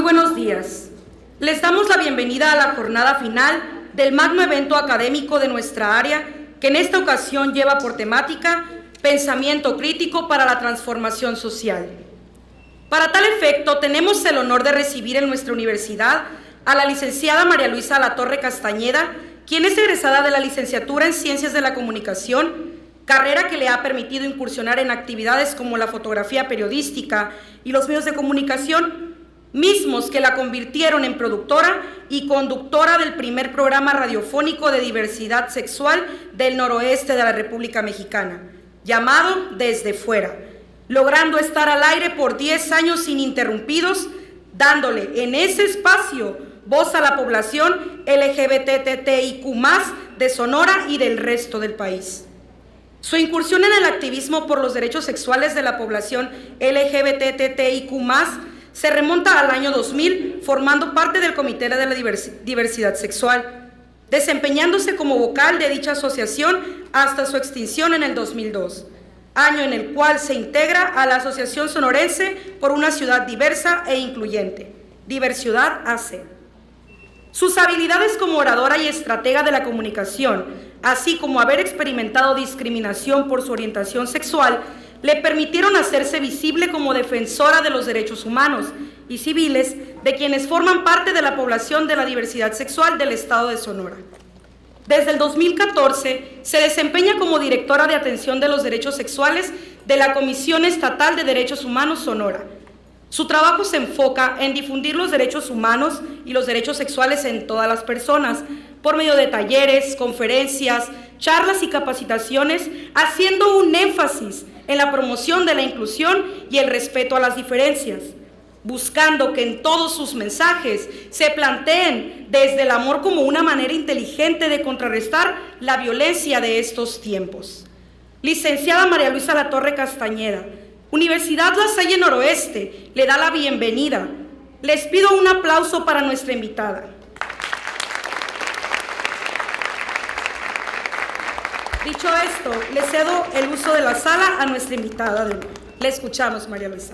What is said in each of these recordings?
buenos días. Les damos la bienvenida a la jornada final del magno evento académico de nuestra área, que en esta ocasión lleva por temática Pensamiento crítico para la transformación social. Para tal efecto, tenemos el honor de recibir en nuestra universidad a la licenciada María Luisa Alatorre Castañeda, quien es egresada de la licenciatura en Ciencias de la Comunicación, carrera que le ha permitido incursionar en actividades como la fotografía periodística y los medios de comunicación, mismos que la convirtieron en productora y conductora del primer programa radiofónico de diversidad sexual del noroeste de la República Mexicana, llamado Desde Fuera, logrando estar al aire por 10 años ininterrumpidos, dándole en ese espacio voz a la población LGBTTIQ+ de Sonora y del resto del país. Su incursión en el activismo por los derechos sexuales de la población LGBTTIQ+ se remonta al año 2000, formando parte del Comité de la Diversidad Sexual, desempeñándose como vocal de dicha asociación hasta su extinción en el 2002, año en el cual se integra a la Asociación Sonorense por una Ciudad Diversa e Incluyente, Diverciudad AC. Sus habilidades como oradora y estratega de la comunicación, así como haber experimentado discriminación por su orientación sexual, le permitieron hacerse visible como defensora de los derechos humanos y civiles de quienes forman parte de la población de la diversidad sexual del estado de Sonora. Desde el 2014 se desempeña como directora de atención de los derechos sexuales de la Comisión Estatal de Derechos Humanos Sonora. Su trabajo se enfoca en difundir los derechos humanos y los derechos sexuales en todas las personas, por medio de talleres, conferencias, charlas y capacitaciones, haciendo un énfasis en la promoción de la inclusión y el respeto a las diferencias, buscando que en todos sus mensajes se planteen desde el amor como una manera inteligente de contrarrestar la violencia de estos tiempos. Licenciada María Luisa Alatorre Castañeda, Universidad La Salle Noroeste, le da la bienvenida. Les pido un aplauso para nuestra invitada. Dicho esto, le cedo el uso de la sala a nuestra invitada de hoy. Le escuchamos, María Luisa.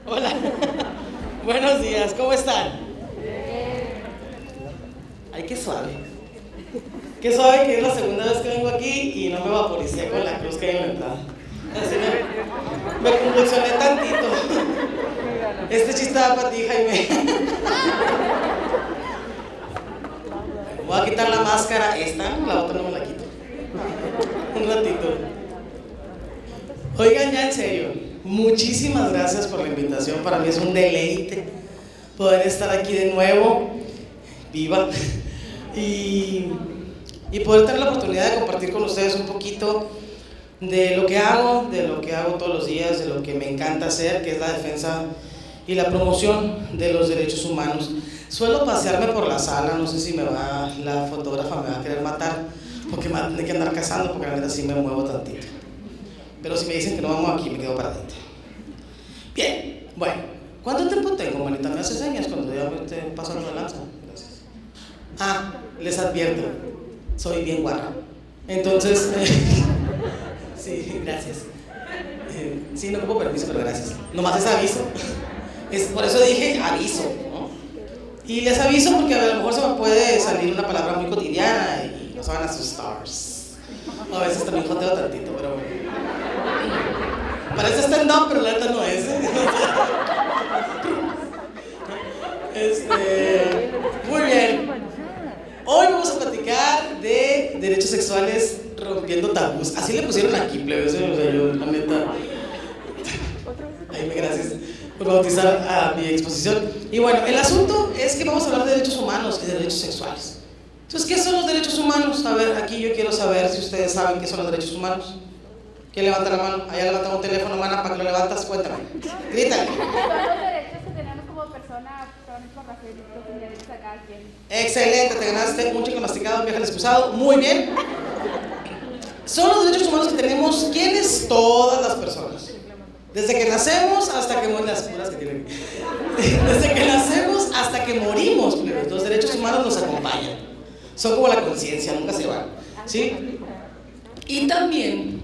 Hola, buenos días, ¿cómo están? Ay, qué suave. Qué suave que es la segunda vez que vengo aquí y no me vaporicé con la cruz que hay en la entrada. Así me convulsioné tantito. Este chiste va para ti, Jaime. Voy a quitar la máscara, esta, la otra no me la quito. Un ratito. Oigan, ya en serio, muchísimas gracias por la invitación. Para mí es un deleite poder estar aquí de nuevo, viva, y poder tener la oportunidad de compartir con ustedes un poquito de lo que hago todos los días, de lo que me encanta hacer, que es la defensa y la promoción de los derechos humanos. Suelo pasearme por la sala, no sé si la fotógrafa me va a querer matar, porque me va a tener que andar cazando, porque la verdad sí me muevo tantito. Pero si me dicen que no vamos aquí, me quedo paradita. Bien, bueno, ¿cuánto tiempo tengo, manita? ¿Me hace señas cuando ya te paso la lanza? Gracias. Ah, les advierto, soy bien guarra. Entonces, sí, gracias. Sí, no ocupo permiso, pero gracias. Nomás es aviso. Por eso dije aviso, ¿no? Y les aviso porque a lo mejor se me puede salir una palabra muy cotidiana y no se van a asustar. A veces también joteo tantito, pero bueno. Parece stand-up, pero la neta no es. Muy bien. Hoy vamos a platicar de derechos sexuales rompiendo tabús. Así le pusieron aquí, plebes, o sea, yo, la neta. Ay, gracias por bautizar a mi exposición. Y bueno, el asunto es que vamos a hablar de derechos humanos y de derechos sexuales. Entonces, ¿qué son los derechos humanos? A ver, aquí yo quiero saber si ustedes saben qué son los derechos humanos. ¿Quién levanta la mano? Allá levanta un teléfono, mana, para que lo levantas, cuéntame. Grítale. Son los derechos que tenemos como persona, son por las derechos a cada quien. Excelente, te ganaste un chicle masticado, un viaje al excusado. Muy bien. Son los derechos humanos que tenemos, ¿quiénes? Todas las personas. Desde que nacemos hasta que morimos, las curas que tienen. Desde que nacemos hasta que morimos, los derechos humanos nos acompañan. Son como la conciencia, nunca se van, ¿sí? Y también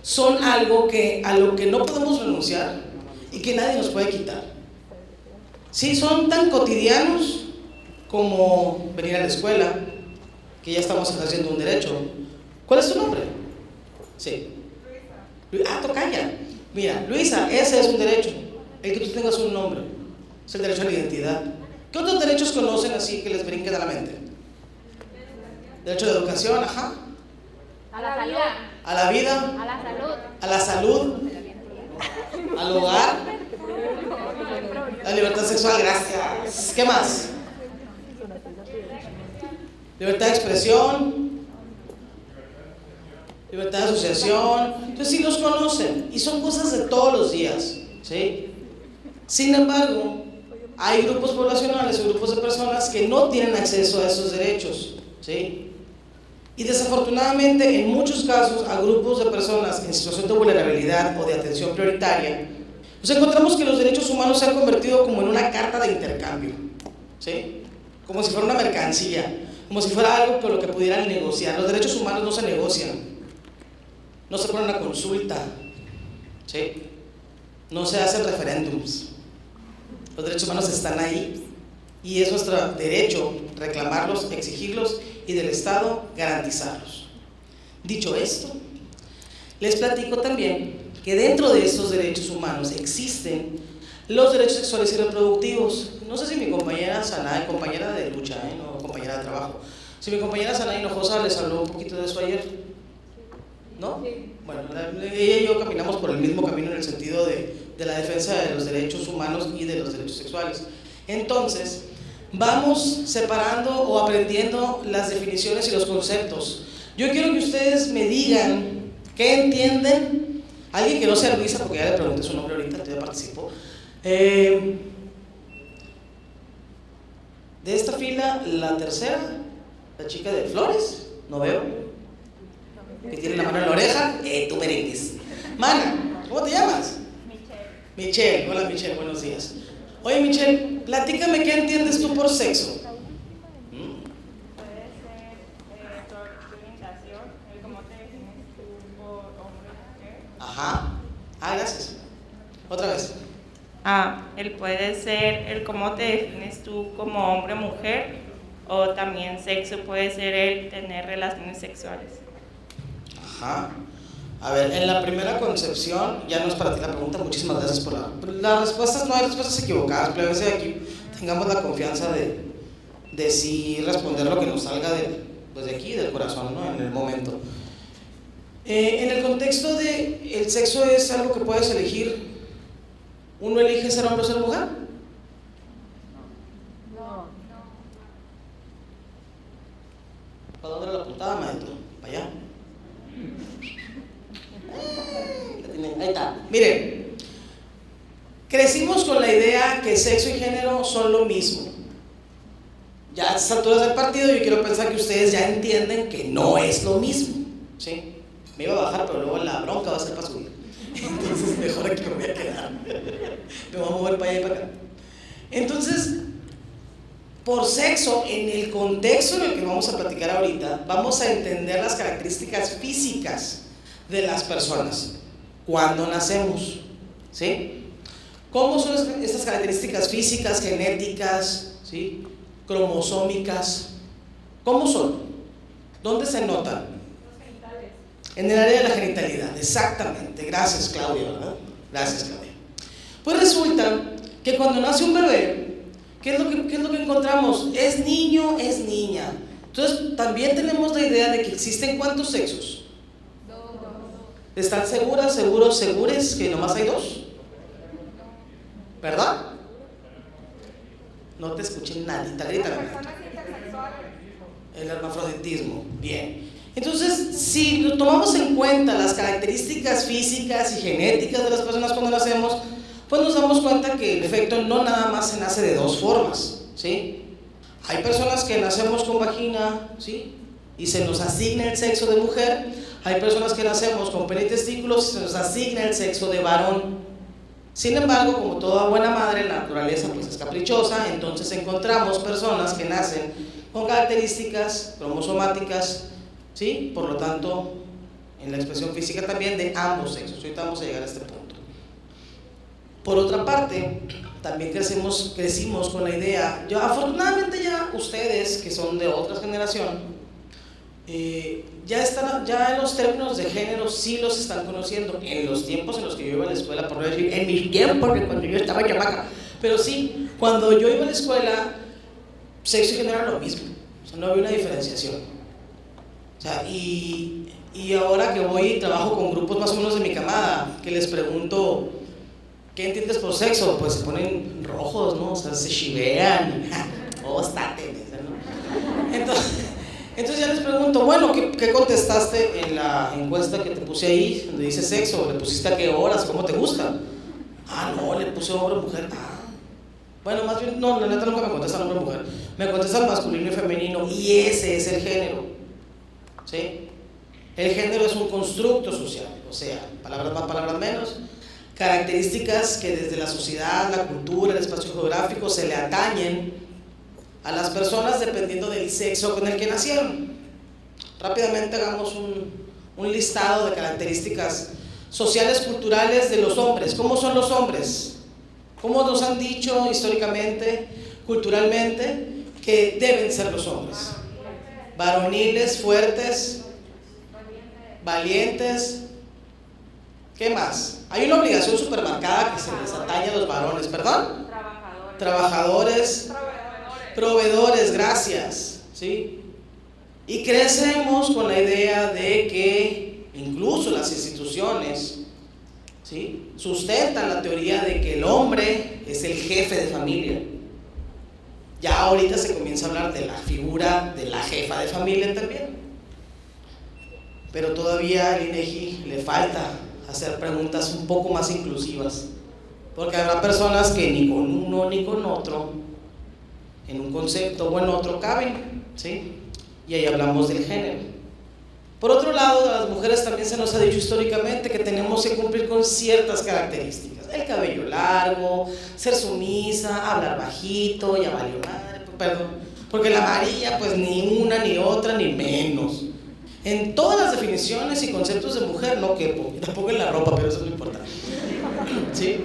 son algo a lo que no podemos renunciar y que nadie nos puede quitar. Sí, son tan cotidianos como venir a la escuela, que ya estamos ejerciendo un derecho. ¿Cuál es tu nombre? Sí. Tocaya. Mira, Luisa, ese es un derecho, el que tú tengas un nombre, es el derecho a la identidad. ¿Qué otros derechos conocen así que les brinquen a la mente? Derecho a la educación, ajá. A la salud. A la vida. A la salud. A la salud. Al hogar. La libertad sexual, gracias. ¿Qué más? Libertad de expresión. Libertad de asociación. Entonces sí los conocen y son cosas de todos los días, ¿sí? Sin embargo, hay grupos poblacionales o grupos de personas que no tienen acceso a esos derechos, ¿sí? Y desafortunadamente en muchos casos a grupos de personas en situación de vulnerabilidad o de atención prioritaria, nos encontramos que los derechos humanos se han convertido como en una carta de intercambio, ¿sí? Como si fuera una mercancía, como si fuera algo con lo que pudieran negociar. Los derechos humanos no se negocian. No se pone una consulta, ¿sí? No se hacen referéndums. Los derechos humanos están ahí y es nuestro derecho reclamarlos, exigirlos y del Estado garantizarlos. Dicho esto, les platico también que dentro de estos derechos humanos existen los derechos sexuales y reproductivos. No sé si mi compañera Sanaí, compañera de lucha, no compañera de trabajo, si mi compañera Sanaí Hinojosa les habló un poquito de eso ayer. ¿No? Bueno, ella y yo caminamos por el mismo camino en el sentido de la defensa de los derechos humanos y de los derechos sexuales. Entonces, vamos separando o aprendiendo las definiciones y los conceptos. Yo quiero que ustedes me digan qué entienden. Alguien que no sea Luisa, porque ya le pregunté su nombre ahorita, ya participó. De esta fila, la tercera, la chica de flores, no veo. Que tiene la mano en la oreja, tú merengues. Mana, ¿cómo te llamas? Michelle. Hola Michelle, buenos días. Oye Michelle, platícame qué entiendes tú por sexo. Puede ser tu orientación, el cómo te defines tú por hombre o mujer. Ajá. Gracias. Otra vez. Él puede ser el cómo te defines tú como hombre o mujer, o también sexo puede ser el tener relaciones sexuales. Ajá. A ver, en la primera concepción, ya no es para ti la pregunta, muchísimas gracias por las respuestas. No hay respuestas equivocadas, pero a veces aquí tengamos la confianza de sí responder lo que nos salga de aquí, del corazón, ¿no? En el momento. En el contexto de el sexo es algo que puedes elegir. ¿Uno elige ser hombre o ser mujer? No. ¿Para dónde era la puntada, maestro? ¿Para allá? Ahí está. Miren, crecimos con la idea que sexo y género son lo mismo. Ya a estas alturas del partido yo quiero pensar que ustedes ya entienden que no es lo mismo, ¿sí? Me iba a bajar, pero luego la bronca va a ser para subir. Entonces mejor aquí me voy a quedar. Me voy a mover para allá y para acá. Entonces, por sexo, en el contexto en el que vamos a platicar ahorita, vamos a entender las características físicas de las personas cuando nacemos, ¿sí? ¿Cómo son estas características físicas, genéticas, ¿sí? Cromosómicas? ¿Cómo son? ¿Dónde se notan? Los genitales. En el área de la genitalidad, exactamente. Gracias, Claudia, ¿verdad? Gracias, Claudia. Pues resulta que cuando nace un bebé, ¿qué es lo que encontramos? ¿Es niño? ¿Es niña? Entonces, también tenemos la idea de que existen ¿cuántos sexos? ¿Están seguras, seguros, segures que nomás hay dos? ¿Verdad? No te escuché nadita, grítame. Las personas intersexuales. El hermafroditismo, bien. Entonces, si tomamos en cuenta las características físicas y genéticas de las personas cuando nacemos, pues nos damos cuenta que en efecto no nada más se nace de dos formas, ¿sí? Hay personas que nacemos con vagina, ¿sí? Y se nos asigna el sexo de mujer. Hay personas que nacemos con pene y testículos y se nos asigna el sexo de varón, Sin embargo, como toda buena madre, la naturaleza pues es caprichosa, entonces encontramos personas que nacen con características cromosomáticas, ¿sí? Por lo tanto, en la expresión física también de ambos sexos. Ahorita vamos a llegar a este punto. Por otra parte, también crecimos con la idea, afortunadamente ya ustedes que son de otra generación, ya en los términos de género sí los están conociendo. En los tiempos en los que yo iba a la escuela, por no decir en mis tiempos, porque cuando yo estaba chamaca, pero sí, cuando yo iba a la escuela, sexo y género era lo mismo, o sea, no había una diferenciación. O sea, y ahora que voy y trabajo con grupos más o menos de mi camada, que les pregunto, ¿qué entiendes por sexo? Pues se ponen rojos, ¿no? O sea, se chivean, estate, ¿no? Entonces ya les pregunto, bueno, ¿qué contestaste en la encuesta que te puse ahí, donde dice sexo? ¿Le pusiste a qué horas? ¿Cómo te gusta? No, le puse hombre o mujer. Bueno, más bien, no, la neta nunca me contestan hombre o mujer. Me contestan masculino y femenino, y ese es el género, ¿sí? El género es un constructo social, o sea, palabras más, palabras menos, características que desde la sociedad, la cultura, el espacio geográfico se le atañen a las personas dependiendo del sexo con el que nacieron. Rápidamente hagamos un listado de características sociales, culturales de los hombres. ¿Cómo son los hombres? ¿Cómo nos han dicho históricamente, culturalmente, que deben ser los hombres? Varoniles, fuertes, valientes. ¿Qué más? Hay una obligación supermarcada que se les atañe a los varones, ¿perdón? Trabajadores. Proveedores, gracias, ¿sí? Y crecemos con la idea de que incluso las instituciones, ¿sí?, sustentan la teoría de que el hombre es el jefe de familia. Ya ahorita se comienza a hablar de la figura de la jefa de familia también. Pero todavía al INEGI le falta hacer preguntas un poco más inclusivas, porque habrá personas que ni con uno ni con otro, en un concepto o en otro caben, ¿sí? Y ahí hablamos del género. Por otro lado, a las mujeres también se nos ha dicho históricamente que tenemos que cumplir con ciertas características: el cabello largo, ser sumisa, hablar bajito, ya valió madre, perdón, porque la María pues ni una ni otra ni menos. En todas las definiciones y conceptos de mujer no quepo, tampoco en la ropa, pero eso no importa, ¿sí?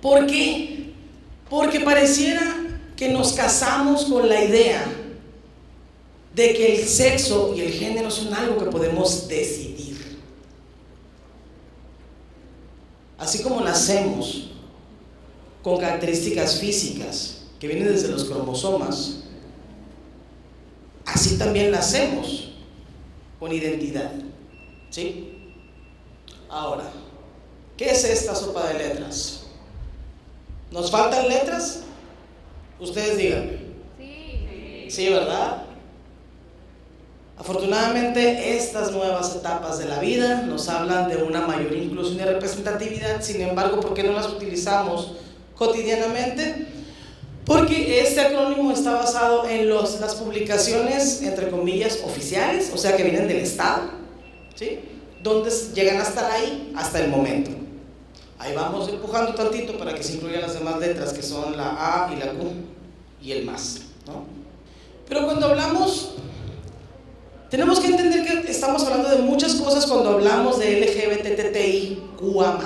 ¿Por qué? Porque pareciera que nos casamos con la idea de que el sexo y el género son algo que podemos decidir. Así como nacemos con características físicas que vienen desde los cromosomas, así también nacemos con identidad, ¿sí? Ahora, ¿qué es esta sopa de letras? ¿Nos faltan letras? Ustedes díganme. Sí, ¿verdad? Afortunadamente, estas nuevas etapas de la vida nos hablan de una mayor inclusión y representatividad. Sin embargo, ¿por qué no las utilizamos cotidianamente? Porque este acrónimo está basado en las publicaciones, entre comillas, oficiales, o sea, que vienen del Estado, ¿sí?, donde llegan hasta ahí, hasta el momento. Ahí vamos empujando tantito para que se incluyan las demás letras, que son la A y la Q y el más, ¿no? Pero cuando hablamos, tenemos que entender que estamos hablando de muchas cosas cuando hablamos de LGBTTIQA+.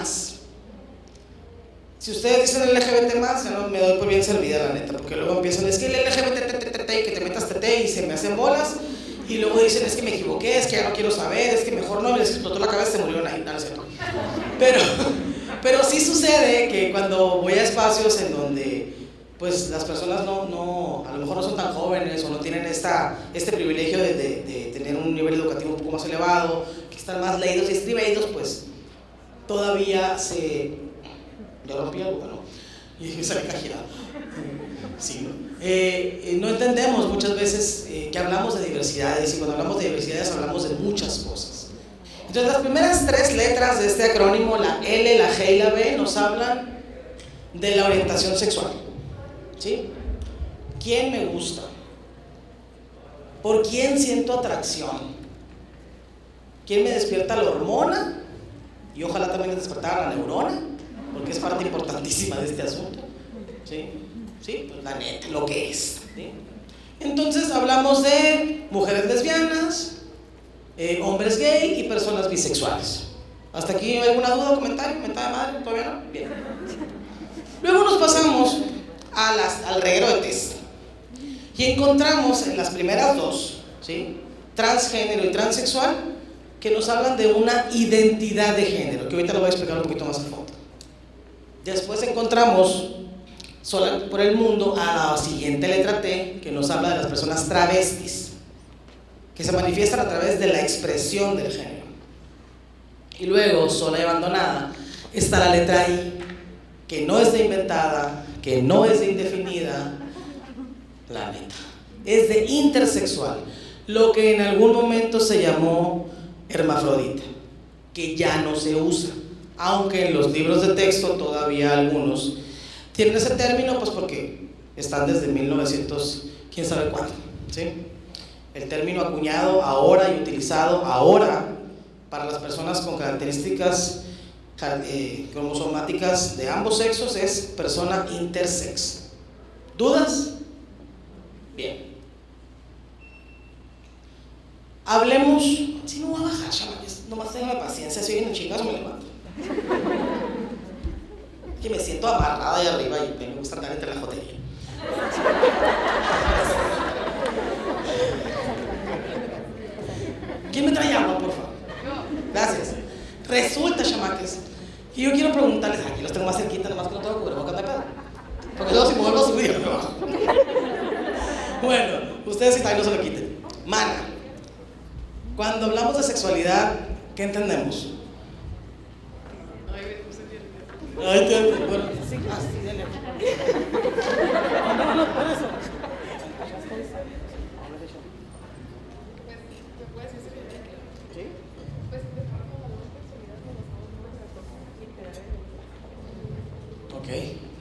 Si ustedes dicen LGBT+, ya no me doy por bien servida, la neta, porque luego empiezan, es que el LGBTTT, que te metas TT y se me hacen bolas, y luego dicen, es que me equivoqué, es que ya no quiero saber, es que mejor no, les explotó la cabeza y se murieron ahí, no, no sé, no. Pero sí sucede que cuando voy a espacios en donde pues las personas a lo mejor no son tan jóvenes o no tienen este privilegio de tener un nivel educativo un poco más elevado, que están más leídos y escribidos, pues todavía ¿ya rompí algo? Bueno, y me salí cajeado. Sí, ¿no? No entendemos muchas veces que hablamos de diversidades, y cuando hablamos de diversidades hablamos de muchas cosas. Entonces las primeras 3 letras de este acrónimo, la L, la G y la B, nos hablan de la orientación sexual, ¿sí? ¿Quién me gusta? ¿Por quién siento atracción? ¿Quién me despierta la hormona y ojalá también les despertara la neurona, porque es parte importantísima de este asunto. ¿Sí? ¿Sí? Pues la neta, lo que es. ¿Sí? Entonces hablamos de mujeres lesbianas, hombres gay y personas bisexuales. ¿Hasta aquí hay alguna duda o comentario? ¿Mentada de madre? ¿Todavía no? Bien. Luego nos pasamos al reguero de test y encontramos en las primeras dos, ¿sí?, transgénero y transexual, que nos hablan de una identidad de género, que ahorita lo voy a explicar un poquito más a fondo. Después encontramos por el mundo a la siguiente letra T, que nos habla de las personas travestis, que se manifiestan a través de la expresión del género. Y luego, sola y abandonada, está la letra I, que no es de inventada, que no es de indefinida, la neta, es de intersexual, lo que en algún momento se llamó hermafrodita, que ya no se usa, aunque en los libros de texto todavía algunos tienen ese término, pues porque están desde 1900, quién sabe cuándo, ¿sí? El término acuñado ahora y utilizado ahora para las personas con características cromosomáticas de ambos sexos es persona intersex. ¿Dudas? Bien. Hablemos. Si no voy a bajar, chavales, nomás tengo paciencia, si vienen chingados me levanto. Que me siento amarrada ahí arriba y me gusta andar entre la jotería. ¿Quién me trae agua, por favor? Gracias. Resulta, chamaques, y yo quiero preguntarles, aquí los tengo más cerquita, nomás que no tengo cubrebocas de pedo, porque luego si me vuelvo a subir, me bajo. Bueno, ustedes si también no se lo quiten. Mana, cuando hablamos de sexualidad, ¿qué entendemos? Ay, bueno, sí, así, dale. No, por eso. ¿Sí? Ok,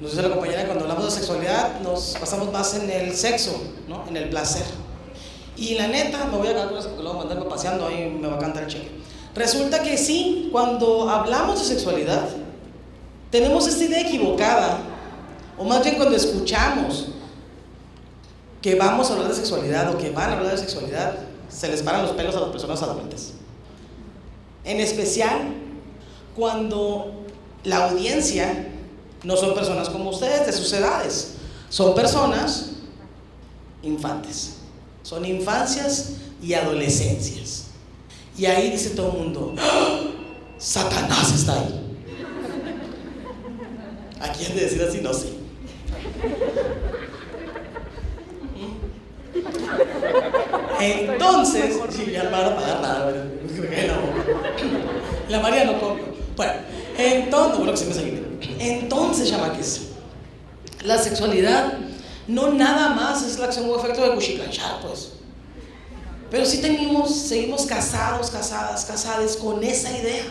nos dice la compañera que cuando hablamos de sexualidad nos basamos más en el sexo, ¿no? En el placer. Y la neta, me voy a quedar con eso porque luego mandarme paseando, ahí me va a cantar el cheque. Resulta que sí, cuando hablamos de sexualidad, tenemos esta idea equivocada, o más bien cuando escuchamos que vamos a hablar de sexualidad o que van a hablar de sexualidad, se les paran los pelos a las personas adultas. En especial cuando la audiencia no son personas como ustedes de sus edades, son personas infantes, son infancias y adolescencias. Y ahí dice todo el mundo, ¡oh! Satanás está ahí. ¿A quién de decir así? No sé. Entonces, si ya van a pagar nada, la María no comió. Bueno, entonces, bueno que se me salió. Entonces, chamaques, la sexualidad no nada más es la acción o efecto de cuchiclanchar, pues. Pero sí seguimos casados, casadas con esa idea.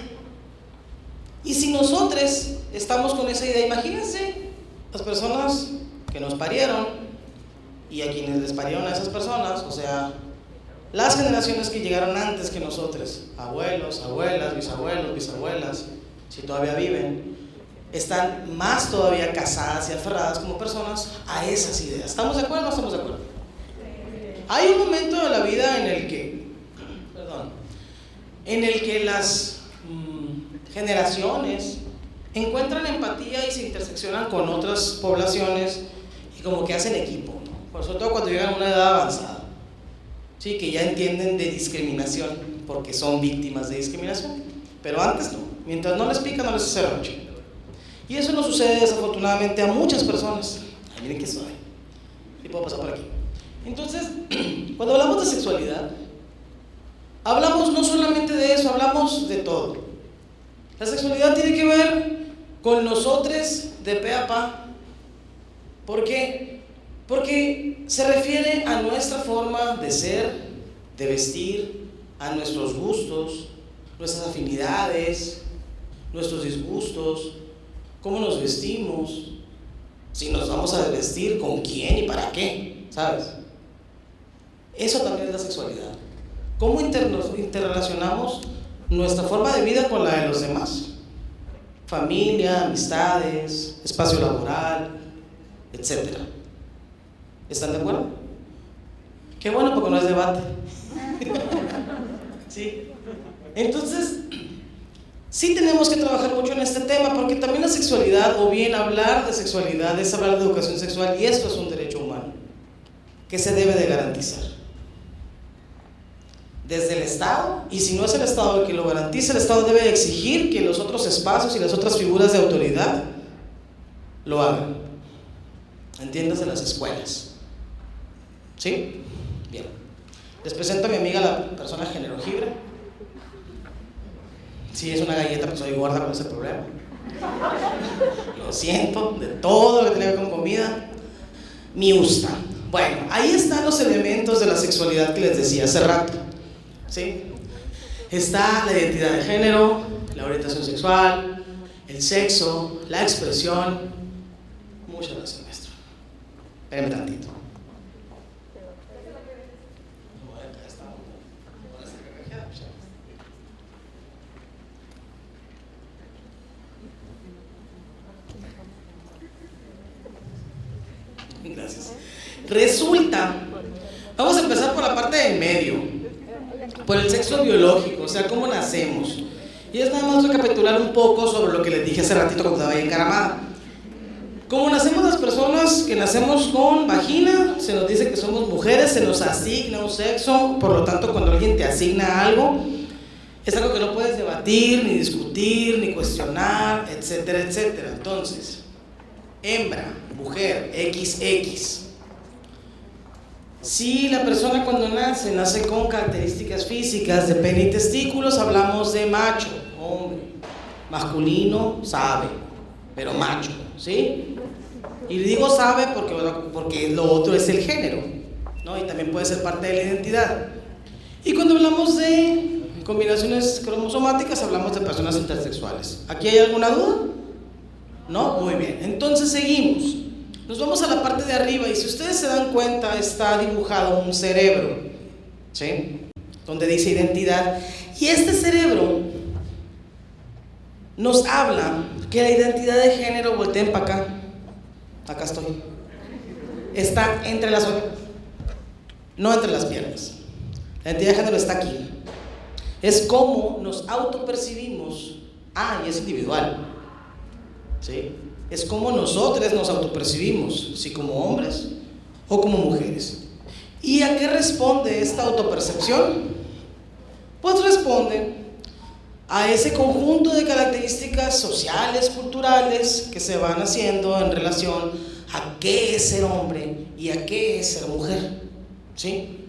Y si nosotros estamos con esa idea, imagínense las personas que nos parieron y a quienes les parieron a esas personas, o sea, las generaciones que llegaron antes que nosotros, abuelos, abuelas, bisabuelos, bisabuelas, si todavía viven, están más todavía casadas y aferradas como personas a esas ideas. ¿Estamos de acuerdo o no estamos de acuerdo? Hay un momento de la vida en el que las generaciones encuentran empatía y se interseccionan con otras poblaciones y como que hacen equipo, ¿no? Por sobre todo cuando llegan a una edad avanzada, sí, que ya entienden de discriminación porque son víctimas de discriminación, pero antes no, mientras no les pica no les hace rocho. Y eso no sucede desafortunadamente a muchas personas. Ay, miren qué suave, sí puedo pasar por aquí. Entonces, cuando hablamos de sexualidad, hablamos no solamente de eso, hablamos de todo. La sexualidad tiene que ver con nosotros de pe a pa. ¿Por qué? Porque se refiere a nuestra forma de ser, de vestir, a nuestros gustos, nuestras afinidades, nuestros disgustos, cómo nos vestimos, si nos vamos a vestir, con quién y para qué, ¿sabes? Eso también es la sexualidad. ¿Cómo interrelacionamos nuestra forma de vida con la de los demás. Familia, amistades, espacio laboral, etc. ¿Están de acuerdo? Qué bueno, porque no es debate. ¿Sí? Entonces, sí tenemos que trabajar mucho en este tema, porque también la sexualidad, o bien hablar de sexualidad, es hablar de educación sexual, y esto es un derecho humano que se debe de garantizar desde el Estado, y si no es el Estado el que lo garantiza, el Estado debe exigir que los otros espacios y las otras figuras de autoridad lo hagan. Entiéndase, las escuelas. ¿Sí? Bien. Les presento a mi amiga, la persona género libre. Sí, es una galleta, pero soy gorda, con ese problema. Lo siento, de todo lo que tiene que ver con comida. Miusta. Bueno, ahí están los elementos de la sexualidad que les decía hace rato. ¿Sí? Está la identidad de género, la orientación sexual, el sexo, la expresión. Muchas gracias, maestro. Espérame tantito. Gracias. Resulta, vamos a empezar por la parte del medio, por el sexo biológico, o sea, cómo nacemos. Y es nada más recapitular un poco sobre lo que les dije hace ratito cuando estaba ahí encaramada. Como nacemos las personas que nacemos con vagina, se nos dice que somos mujeres, se nos asigna un sexo, por lo tanto cuando alguien te asigna algo, es algo que no puedes debatir, ni discutir, ni cuestionar, etcétera, etcétera. Entonces, hembra, mujer, XX. Si la persona cuando nace con características físicas de pene y testículos, hablamos de macho, hombre. Masculino, sabe, pero macho, ¿sí? Y digo sabe porque lo otro es el género, ¿no? Y también puede ser parte de la identidad. Y cuando hablamos de combinaciones cromosomáticas, hablamos de personas intersexuales. ¿Aquí hay alguna duda? ¿No? Muy bien. Entonces seguimos. Nos vamos a la parte de arriba y si ustedes se dan cuenta está dibujado un cerebro, ¿sí? Donde dice identidad. Y este cerebro nos habla que la identidad de género, volteen para acá, acá estoy, está entre las orejas, no entre las piernas. La identidad de género está aquí. Es cómo nos autopercibimos. Y es individual, ¿sí? Es como nosotros nos autopercibimos, si como hombres o como mujeres. ¿Y a qué responde esta autopercepción? Pues responde a ese conjunto de características sociales, culturales, que se van haciendo en relación a qué es ser hombre y a qué es ser mujer, ¿sí?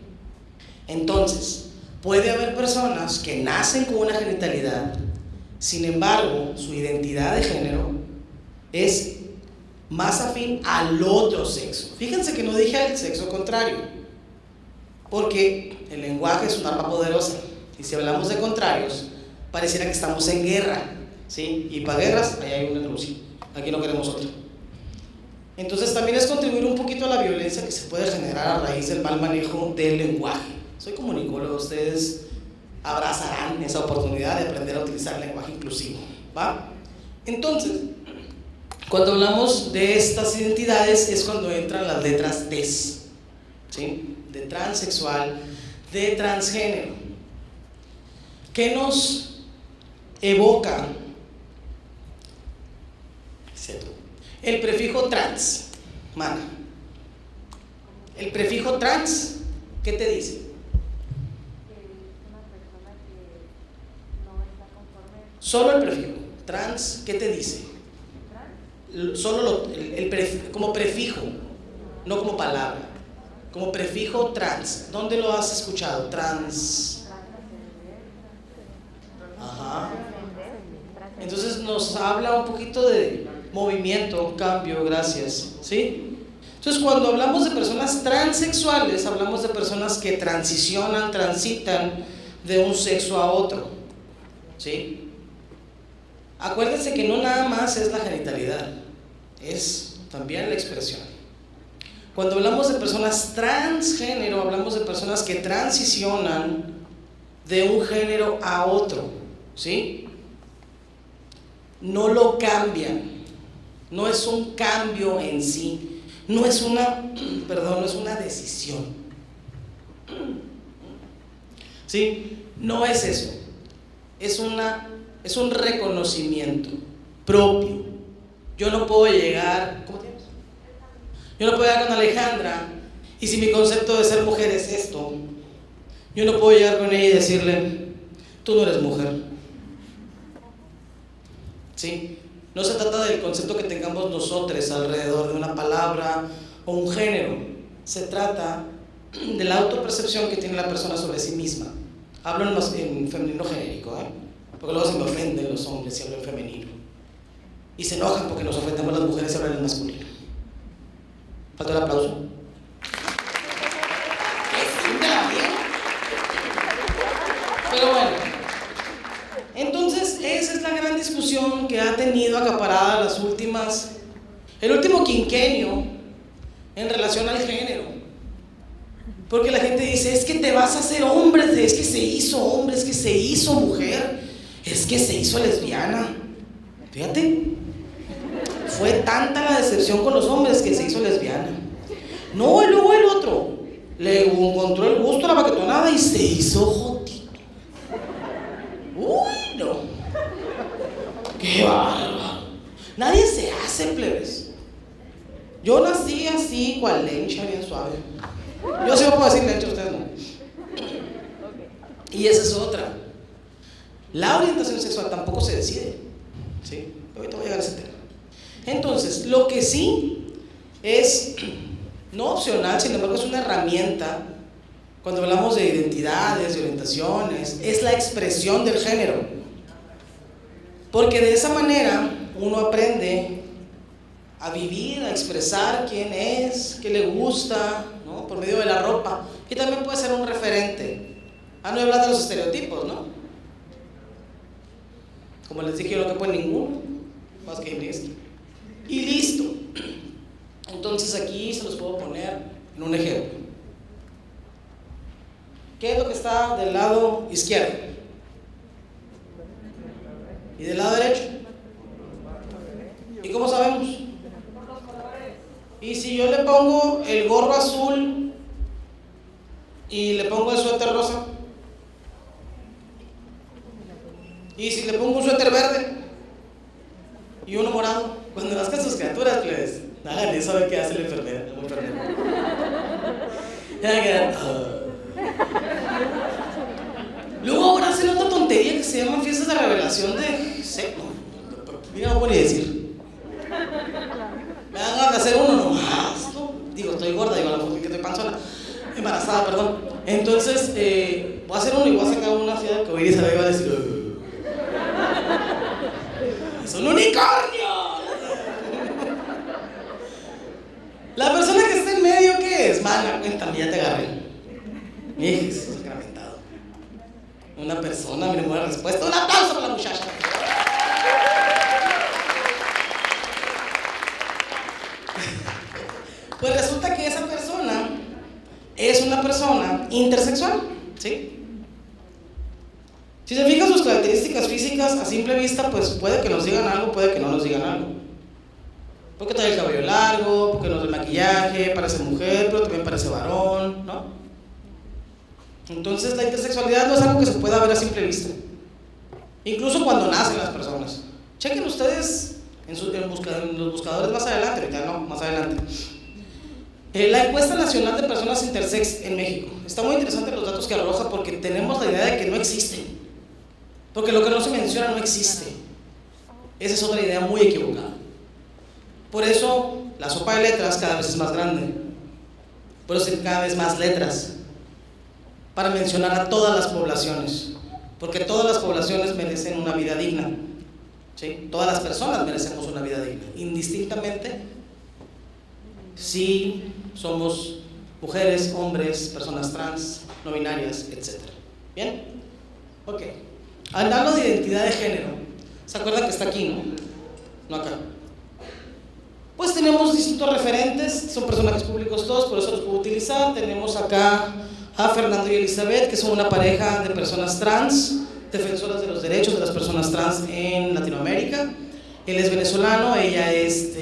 Entonces, puede haber personas que nacen con una genitalidad, sin embargo, su identidad de género es más afín al otro sexo. Fíjense que no dije al sexo contrario, porque el lenguaje es un arma poderosa, y si hablamos de contrarios, pareciera que estamos en guerra, ¿sí? Y para guerras, ahí hay una Rusia, aquí no queremos otra. Entonces también es contribuir un poquito a la violencia que se puede generar a raíz del mal manejo del lenguaje. Soy comunicólogo, ustedes abrazarán esa oportunidad de aprender a utilizar el lenguaje inclusivo, ¿va? Entonces, cuando hablamos de estas identidades es cuando entran las letras TES, ¿sí? De transexual, de transgénero. ¿Qué nos evoca? El prefijo trans, mana. El prefijo trans, ¿qué te dice? Solo el prefijo. Trans, ¿qué te dice? Solo como prefijo, no como palabra. Como prefijo trans. ¿Dónde lo has escuchado? Trans. Ajá. Entonces nos habla un poquito de movimiento, cambio, gracias, ¿sí? Entonces cuando hablamos de personas transexuales, hablamos de personas que transitan de un sexo a otro, ¿sí? Acuérdense que no nada más es la genitalidad, es también la expresión. Cuando hablamos de personas transgénero, hablamos de personas que transicionan de un género a otro, ¿sí? No lo cambian, no es un cambio en sí, no es una decisión, ¿sí? No es eso, es un reconocimiento propio. Yo no puedo llegar, ¿cómo te llamas? Yo no puedo llegar con Alejandra, y si mi concepto de ser mujer es esto, yo no puedo llegar con ella y decirle, tú no eres mujer, ¿sí? No se trata del concepto que tengamos nosotros alrededor de una palabra o un género, se trata de la autopercepción que tiene la persona sobre sí misma. Hablo en femenino genérico, porque luego se me ofenden los hombres si hablo en femenino, y se enojan porque nos ofendemos las mujeres si hablan en masculino. ¿Falta el aplauso? Pero bueno, entonces esa es la gran discusión que ha tenido acaparada el último quinquenio en relación al género. Porque la gente dice, es que te vas a hacer hombre, es que se hizo hombre, es que se hizo mujer, es que se hizo lesbiana. Fíjate, fue tanta la decepción con los hombres que se hizo lesbiana. No, y luego el otro le encontró el gusto a la baquetonada y se hizo jotito. Uy, no. Qué bárbaro. Nadie se hace, plebes. Yo nací así, cual lencha, bien suave. Yo sí puedo decir lencha, ustedes no. Y esa es otra. La orientación sexual tampoco se decide, ¿sí? Ahorita voy a llegar a ese tema. Entonces, lo que sí es no opcional, sin embargo es una herramienta cuando hablamos de identidades, de orientaciones, es la expresión del género. Porque de esa manera uno aprende a vivir, a expresar quién es, qué le gusta, ¿no? Por medio de la ropa. Y también puede ser un referente. No voy a hablar de los estereotipos, ¿no? Como les dije, yo no quepo en ninguno, más que en este. Y listo. Entonces aquí se los puedo poner en un ejemplo. ¿Qué es lo que está del lado izquierdo? ¿Y del lado derecho? ¿Y cómo sabemos? Y si yo le pongo el gorro azul y le pongo el suéter rosa, y si le pongo un suéter verde y uno morado, cuando nazcan sus criaturas, pues hagan eso a ver qué hace la enfermera. Ya quedan. Luego ahora hacen otra tontería que se llaman fiestas de revelación de sexo. Mira, no voy a decir. Me dan ganas de hacer uno nomás, ¿no? Digo, estoy gorda, digo, a lo mejor que estoy panzona, embarazada, perdón. Entonces, voy a hacer uno y voy a sacar una ciudad que hoy se va a decir, ¡es un unicornio! La persona que está en medio, ¿qué es? Mana, cuéntame, ya te agarré. Jesús sacramentado. Una persona, miren, buena respuesta. Un aplauso para la muchacha. Pues resulta que esa persona es una persona intersexual, ¿sí? Si se fijan sus características físicas a simple vista, pues puede que nos digan algo, puede que no nos digan algo. Porque trae el cabello largo, porque no es el maquillaje, parece mujer, pero también parece varón, ¿no? Entonces la intersexualidad no es algo que se pueda ver a simple vista. Incluso cuando nacen las personas. Chequen ustedes en los buscadores más adelante, ahorita no, más adelante. La encuesta nacional de personas intersex en México. Está muy interesante los datos que arroja porque tenemos la idea de que no existen. Porque lo que no se menciona no existe. Esa es otra idea muy equivocada. Por eso la sopa de letras cada vez es más grande. Por eso hay cada vez más letras. Para mencionar a todas las poblaciones. Porque todas las poblaciones merecen una vida digna. ¿Sí? Todas las personas merecemos una vida digna. Indistintamente si somos mujeres, hombres, personas trans, no binarias, etc. ¿Bien? Ok. Hablando de identidad de género, ¿se acuerdan que está aquí, no? No acá. Pues tenemos distintos referentes, son personajes públicos todos, por eso los puedo utilizar. Tenemos acá a Fernando y Elizabeth, que son una pareja de personas trans, defensoras de los derechos de las personas trans en Latinoamérica. Él es venezolano, ella es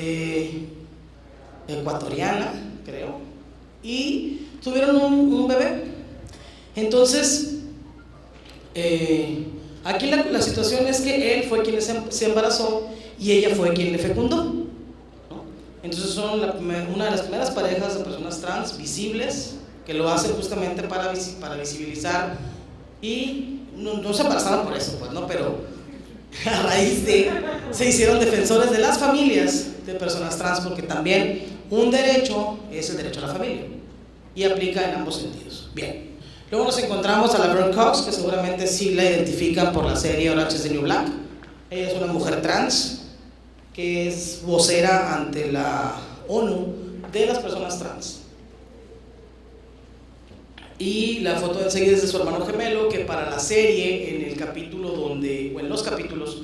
ecuatoriana, creo, y tuvieron un bebé. Entonces, aquí la situación es que él fue quien se embarazó y ella fue quien le fecundó, ¿no? Entonces son una de las primeras parejas de personas trans visibles que lo hacen justamente para visibilizar, y no se embarazaron por eso, pues, ¿no? Pero a raíz de se hicieron defensores de las familias de personas trans, porque también un derecho es el derecho a la familia y aplica en ambos sentidos. Bien, luego nos encontramos a Laverne Cox, que seguramente sí la identifican por la serie Orange is the New Black. Ella es una mujer trans que es vocera ante la ONU de las personas trans. Y la foto de enseguida es de su hermano gemelo, que para la serie, en el capítulo donde, o en los capítulos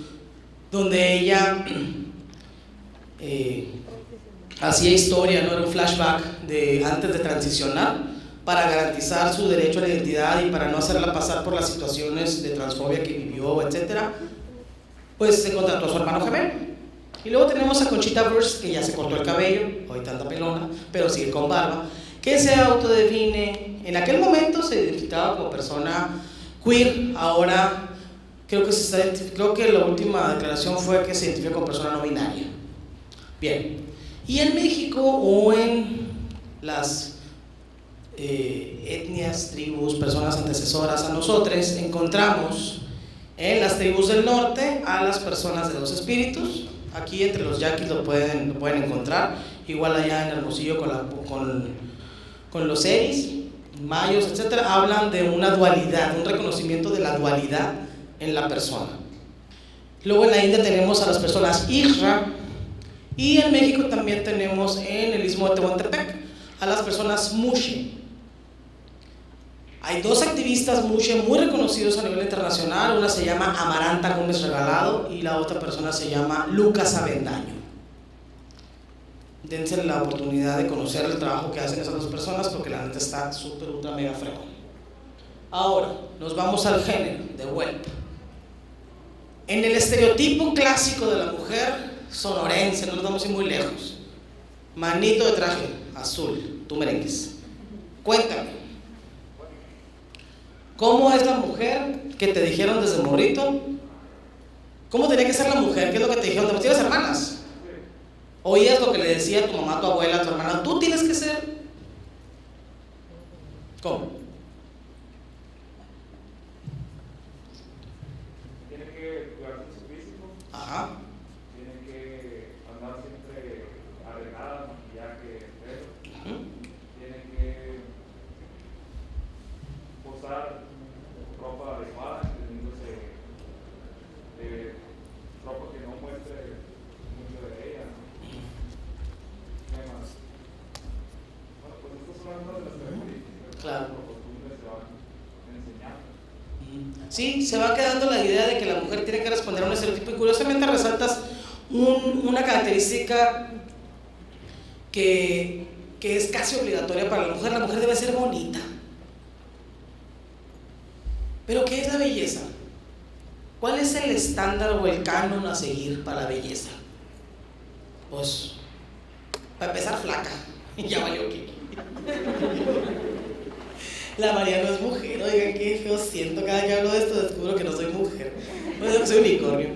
donde ella hacía historia, ¿no? Era un flashback de antes de transicionar, para garantizar su derecho a la identidad y para no hacerla pasar por las situaciones de transfobia que vivió, etcétera, pues se contrató a su hermano gemelo. Y luego tenemos a Conchita Wurst, que ya se cortó el cabello, ahorita anda pelona, pero sigue con barba, que se autodefine, en aquel momento se identificaba como persona queer, ahora creo que la última declaración fue que se identifica como persona no binaria. Bien, y en México o en las etnias, tribus, personas antecesoras a nosotros, encontramos en las tribus del norte a las personas de dos espíritus. Aquí entre los yaquis lo pueden encontrar, igual allá en Hermosillo con los seris, mayos, etcétera, hablan de una dualidad, un reconocimiento de la dualidad en la persona. Luego en la India tenemos a las personas Ijra, y en México también tenemos en el istmo de Tehuantepec a las personas Mushe. Hay dos activistas Mushe muy reconocidos a nivel internacional, una se llama Amaranta Gómez Regalado y la otra persona se llama Lucas Avendaño. Dense la oportunidad de conocer el trabajo que hacen esas dos personas, porque la neta está súper, ultra, mega fregón. Ahora, nos vamos al género de vuelta. En el estereotipo clásico de la mujer sonorense, no nos vamos a ir muy lejos. Manito de traje azul, tú merengues. Cuéntame, ¿cómo es la mujer que te dijeron desde morrito? ¿Cómo tenía que ser la mujer? ¿Qué es lo que te dijeron? ¿Tienes hermanas? ¿Oías lo que le decía tu mamá, tu abuela, tu hermana? Tú tienes que ser. ¿Cómo? Tiene que cuidarse de su físico. Ajá. Tiene que andar siempre arreglada, maquillaje, pelo. Tiene que usar ropa adecuada, entendiéndose ropa que no muestre mucho de ella, ¿no? ¿Qué más? Bueno, pues estas son algunas de las características. Claro. Las costumbres se van enseñando. Sí, se va quedando la idea de que la mujer tiene que responder a un estereotipo, y curiosamente resaltas una característica que es casi obligatoria para la mujer. La mujer debe ser bonita. ¿Pero qué es la belleza? ¿Cuál es el estándar o el canon a seguir para la belleza? Pues, para empezar, flaca. Ya valió que. La María no es mujer. Oigan, qué feo siento. Cada que hablo de esto descubro que no soy mujer. No, soy unicornio.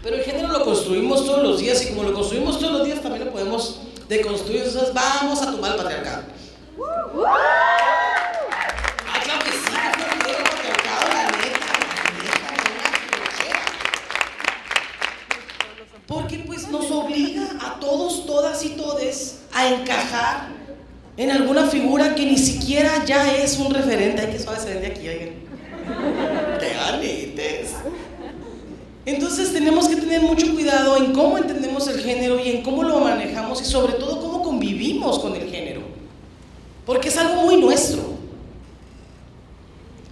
Pero el género lo construimos todos los días, y como lo construimos todos los días, también lo podemos deconstruir. Entonces, vamos a tumbar el patriarcado. Ah, claro que sí, que fue el patriarcado, la neta, porque pues nos obliga a todos, todas y todes a encajar en alguna figura que ni siquiera ya es un referente. Ay, que suave se vende aquí, oigan. ¡Qué ganites! Entonces tenemos que tener mucho cuidado en cómo entendemos el género y en cómo lo manejamos, y sobre todo cómo convivimos con el género, porque es algo muy nuestro.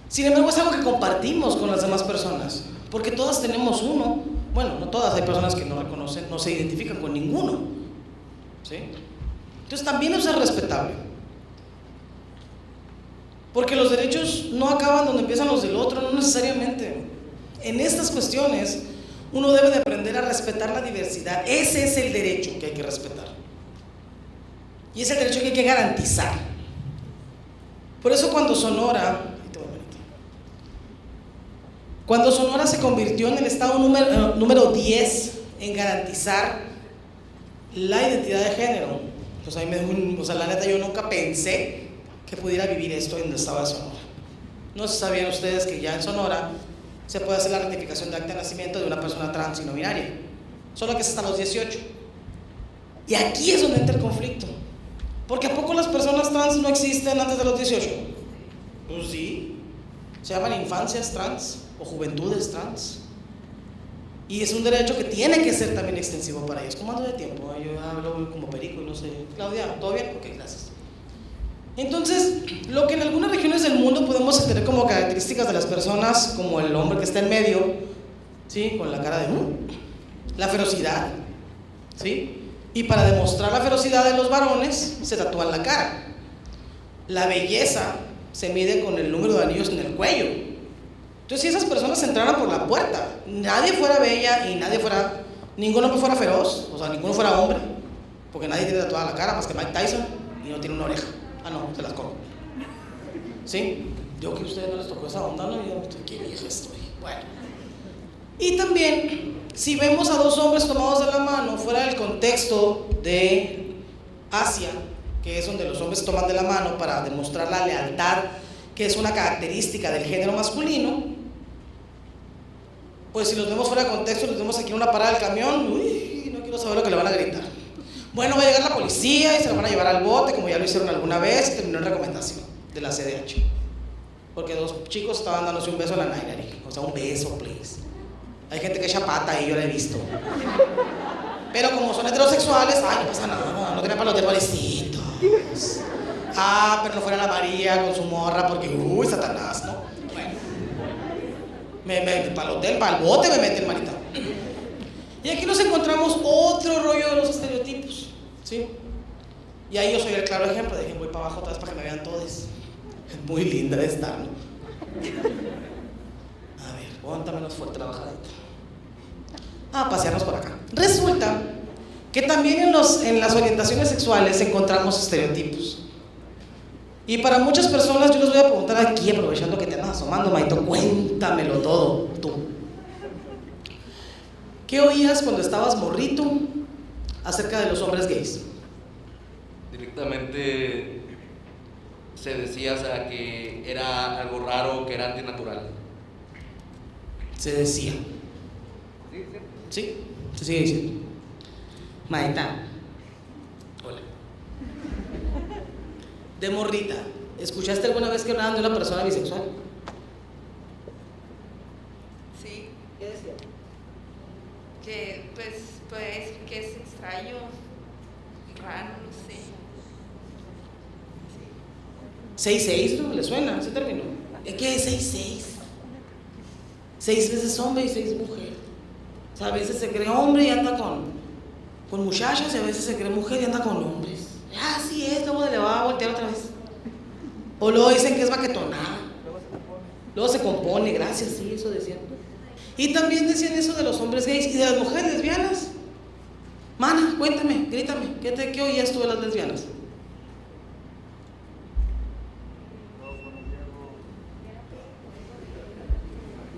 Sin embargo, es algo que compartimos con las demás personas, porque todas tenemos uno. Bueno, no todas, hay personas que no reconocen, no se identifican con ninguno, ¿sí? Entonces también eso es respetable. Porque los derechos no acaban donde empiezan los del otro, no necesariamente. En estas cuestiones, uno debe de aprender a respetar la diversidad. Ese es el derecho que hay que respetar. Y es el derecho que hay que garantizar. Por eso cuando Sonora se convirtió en el estado número 10 en garantizar la identidad de género, pues ahí la neta yo nunca pensé que pudiera vivir esto en el estado de Sonora. No sé si sabían ustedes que ya en Sonora se puede hacer la ratificación de acta de nacimiento de una persona trans y no binaria, solo que es hasta los 18. Y aquí es donde entra el conflicto, porque ¿a poco las personas trans no existen antes de los 18? Pues sí, se llaman infancias trans o juventudes trans, y es un derecho que tiene que ser también extensivo para ellos. ¿Cómo ando de tiempo? Yo hablo como perico y no sé. Claudia, ¿todo bien? Ok, gracias. Entonces, lo que en algunas regiones del mundo podemos tener como características de las personas, como el hombre que está en medio, ¿sí? Con la cara de la ferocidad, ¿sí? Y para demostrar la ferocidad de los varones, se tatúan la cara. La belleza se mide con el número de anillos en el cuello. Entonces, si esas personas entraran por la puerta, nadie fuera bella y ningún hombre fuera feroz, o sea, ninguno fuera hombre, porque nadie tiene tatuada la cara más que Mike Tyson y no tiene una oreja. Ah, no, se las corto. ¿Sí? Yo que a ustedes no les tocó esa onda, ¿no? Yo, qué vieja estoy. Bueno. Y también, si vemos a dos hombres tomados de la mano fuera del contexto de Asia, que es donde los hombres toman de la mano para demostrar la lealtad, que es una característica del género masculino, pues si los vemos fuera de contexto, los vemos aquí en una parada del camión, uy, no quiero saber lo que le van a gritar. Bueno, va a llegar la policía y se lo van a llevar al bote, como ya lo hicieron alguna vez, y terminó en recomendación de la CDH. Porque dos chicos estaban dándose un beso en la Nainari. O sea, un beso, please. Hay gente que echa pata y yo la he visto. Pero como son heterosexuales, ay, no pasa nada, no tienen para los terroristitos. Ah, pero no fuera la María con su morra porque, uy, Satanás, ¿no? Bueno. Para el hotel, para el bote me mete el marita. Y aquí nos encontramos otro rollo de los estereotipos, ¿sí? Y ahí yo soy el claro ejemplo, dije, voy para abajo otra vez para que me vean todos. Es muy linda de estar, ¿no? A ver, aguántamenos fuerte la bajadita. Pasearnos por acá. Resulta que también en las orientaciones sexuales encontramos estereotipos. Y para muchas personas yo les voy a preguntar aquí, aprovechando que te andas asomando, Maito, cuéntamelo todo, tú. ¿Qué oías cuando estabas morrito acerca de los hombres gays? Directamente se decía, o sea, que era algo raro, que era antinatural. Se decía. ¿Sí? Se sigue diciendo. Maeta. Hola. De morrita, ¿escuchaste alguna vez que hablaban de una persona bisexual? Sí. ¿Qué decía? Que pues puede decir que es extraño, raro, no sé. 6'6", ¿no? ¿Le suena ese término? Es que es 6'6". 6 veces hombre y 6 mujer. O sea, a veces se cree hombre y anda con muchachas, y a veces se cree mujer y anda con hombres. Así es, luego le va a voltear otra vez. O luego dicen que es baquetonada. Luego se compone, gracias, sí, eso decían. Y también decían eso de los hombres gays y de las mujeres lesbianas. Mana, cuéntame, grítame, ¿qué oías tú de las lesbianas?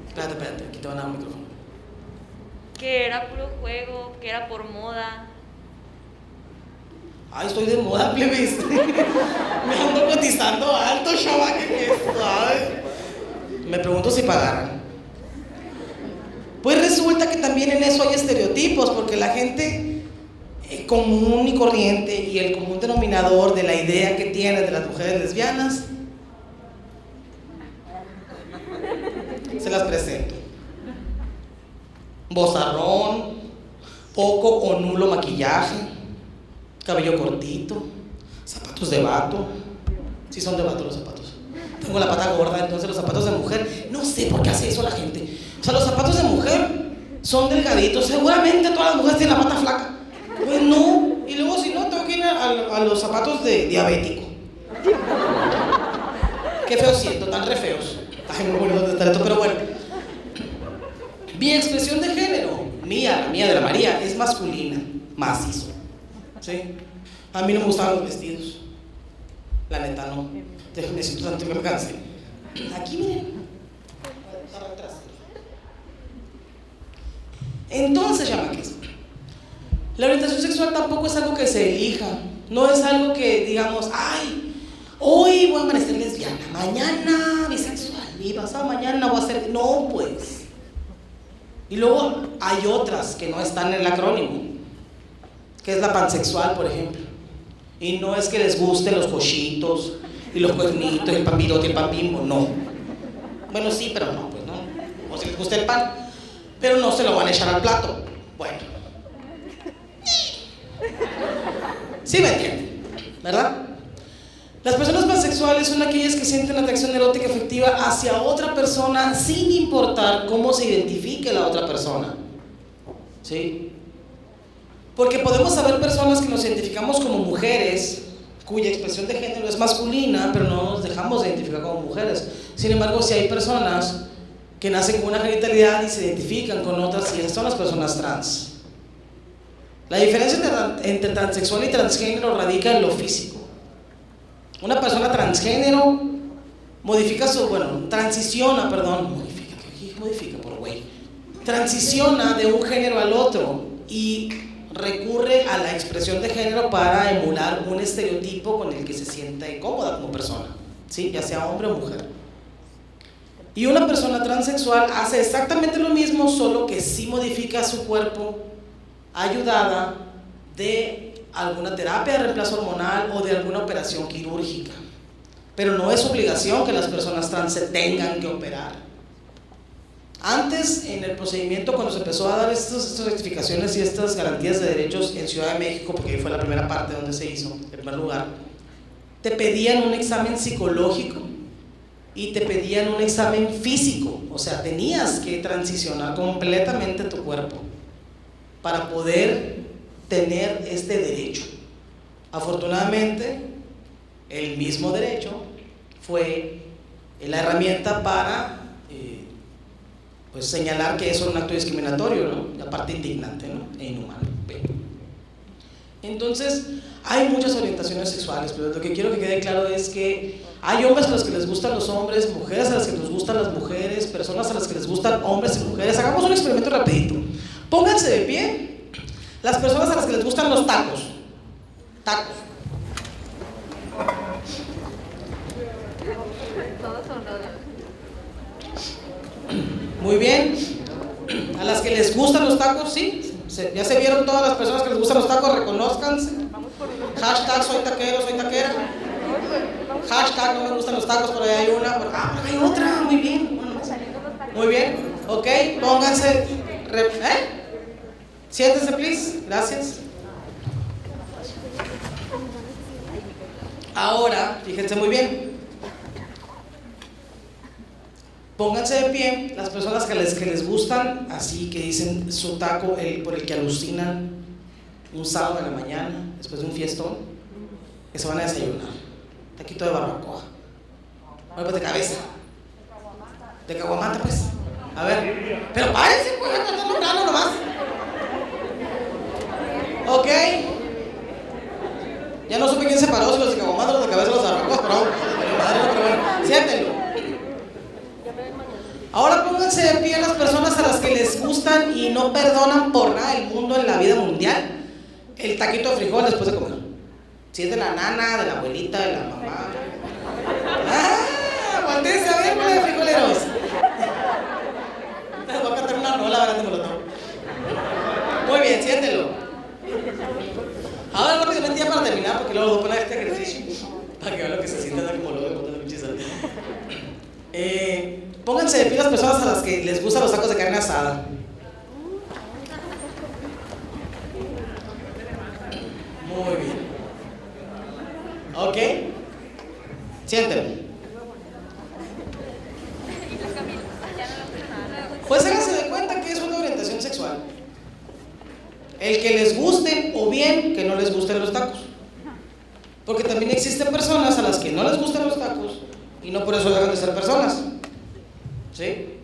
Espérate, aquí te van a dar un micrófono. Que era puro juego, que era por moda. Ay, estoy de moda, plebes. Me ando cotizando alto, chava, que estoy. Me pregunto si pagaran. Pues resulta que también en eso hay estereotipos, porque la gente común y corriente y el común denominador de la idea que tiene de las mujeres lesbianas, se las presento. Bozarrón, poco o nulo maquillaje, cabello cortito, zapatos de vato. Sí son de vato los zapatos. Tengo la pata gorda, entonces los zapatos de mujer, no sé por qué hace eso la gente. O sea, los zapatos de mujer son delgaditos, seguramente todas las mujeres tienen la pata flaca. Pues no, y luego si no, tengo que ir a los zapatos de diabético. Qué feo siento, tan re feos. Ay, muy bueno contestar esto, pero bueno. Mi expresión de género, la mía de la María, es masculina, macizo. ¿Sí? A mí no me gustaban los vestidos. La neta, no. Déjame decir tanto que me cansé. Aquí, miren. Atrás. Entonces, chamaques, la orientación sexual tampoco es algo que se elija. No es algo que digamos, ay, hoy voy a amanecer lesbiana, mañana bisexual, y pasado mañana voy a ser. No, pues. Y luego hay otras que no están en el acrónimo, que es la pansexual, por ejemplo. Y no es que les gusten los cochitos y los cuernitos, el papirote y el papimbo, no. Bueno, sí, pero no, pues no. O si les gusta el pan, pero no se lo van a echar al plato. Bueno. Sí me entienden, ¿verdad? Las personas pansexuales son aquellas que sienten atracción erótica efectiva hacia otra persona sin importar cómo se identifique la otra persona. ¿Sí? Porque podemos saber personas que nos identificamos como mujeres, cuya expresión de género es masculina, pero no nos dejamos de identificar como mujeres. Sin embargo, si hay personas que nacen con una genitalidad y se identifican con otras, y esas son las personas trans. La diferencia entre transexual y transgénero radica en lo físico. Una persona transgénero transiciona de un género al otro y recurre a la expresión de género para emular un estereotipo con el que se sienta incómoda como persona, ¿sí? Ya sea hombre o mujer. Y una persona transexual hace exactamente lo mismo, solo que sí modifica su cuerpo ayudada de alguna terapia de reemplazo hormonal o de alguna operación quirúrgica. Pero no es obligación que las personas trans se tengan que operar. Antes, en el procedimiento, cuando se empezó a dar estas rectificaciones y estas garantías de derechos en Ciudad de México, porque ahí fue la primera parte donde se hizo, en primer lugar, te pedían un examen psicológico y te pedían un examen físico. O sea, tenías que transicionar completamente tu cuerpo para poder tener este derecho. Afortunadamente, el mismo derecho fue la herramienta para pues señalar que eso era un acto discriminatorio, ¿no? La parte indignante, ¿no? E inhumano. Bien. Entonces, hay muchas orientaciones sexuales, pero lo que quiero que quede claro es que hay hombres a los que les gustan los hombres, mujeres a las que les gustan las mujeres, personas a las que les gustan hombres y mujeres. Hagamos un experimento rapidito. Pónganse de pie las personas a las que les gustan los tacos. Tacos. Muy bien. A las que les gustan los tacos, ¿sí? Ya se vieron todas las personas que les gustan los tacos, reconózcanse. Hashtag soy taquero, soy taquera. Hashtag no me gustan los tacos, por ahí hay una. Hay otra, muy bien. Muy bien, ok, pónganse. Siéntense, please, gracias. Ahora, fíjense muy bien. Pónganse de pie las personas que les gustan, así que dicen su taco, por el que alucinan un sábado en la mañana, después de un fiestón, que se van a desayunar. Taquito de barbacoa. Bueno, pues de cabeza. De caguamata, pues. A ver. Pero párense, pues, no nombrando nomás. Ok. Ya no supe quién se paró, si los de caguamata o los de cabeza o los de barbacoa, pero bueno, siéntenlo. Ahora pónganse de pie las personas a las que les gustan y no perdonan por nada del mundo en la vida mundial el taquito de frijol después de comer. Si es de la nana, de la abuelita, de la mamá. Voltéense a ver, ¿no? De frijoleros. Les voy a cantar una rola, ¿verdad? Muy bien, siéntelo. Ahora rápidamente ya para terminar, porque luego voy a poner este ejercicio para que vean lo que se siente como lo de botar de pinches. Pónganse de pie las personas a las que les gustan los tacos de carne asada. Muy bien. Ok. Siéntelo. Pues háganse de cuenta que es una orientación sexual. El que les gusten o bien que no les gusten los tacos. Porque también existen personas a las que no les gustan los tacos y no por eso dejan de ser personas. ¿Sí?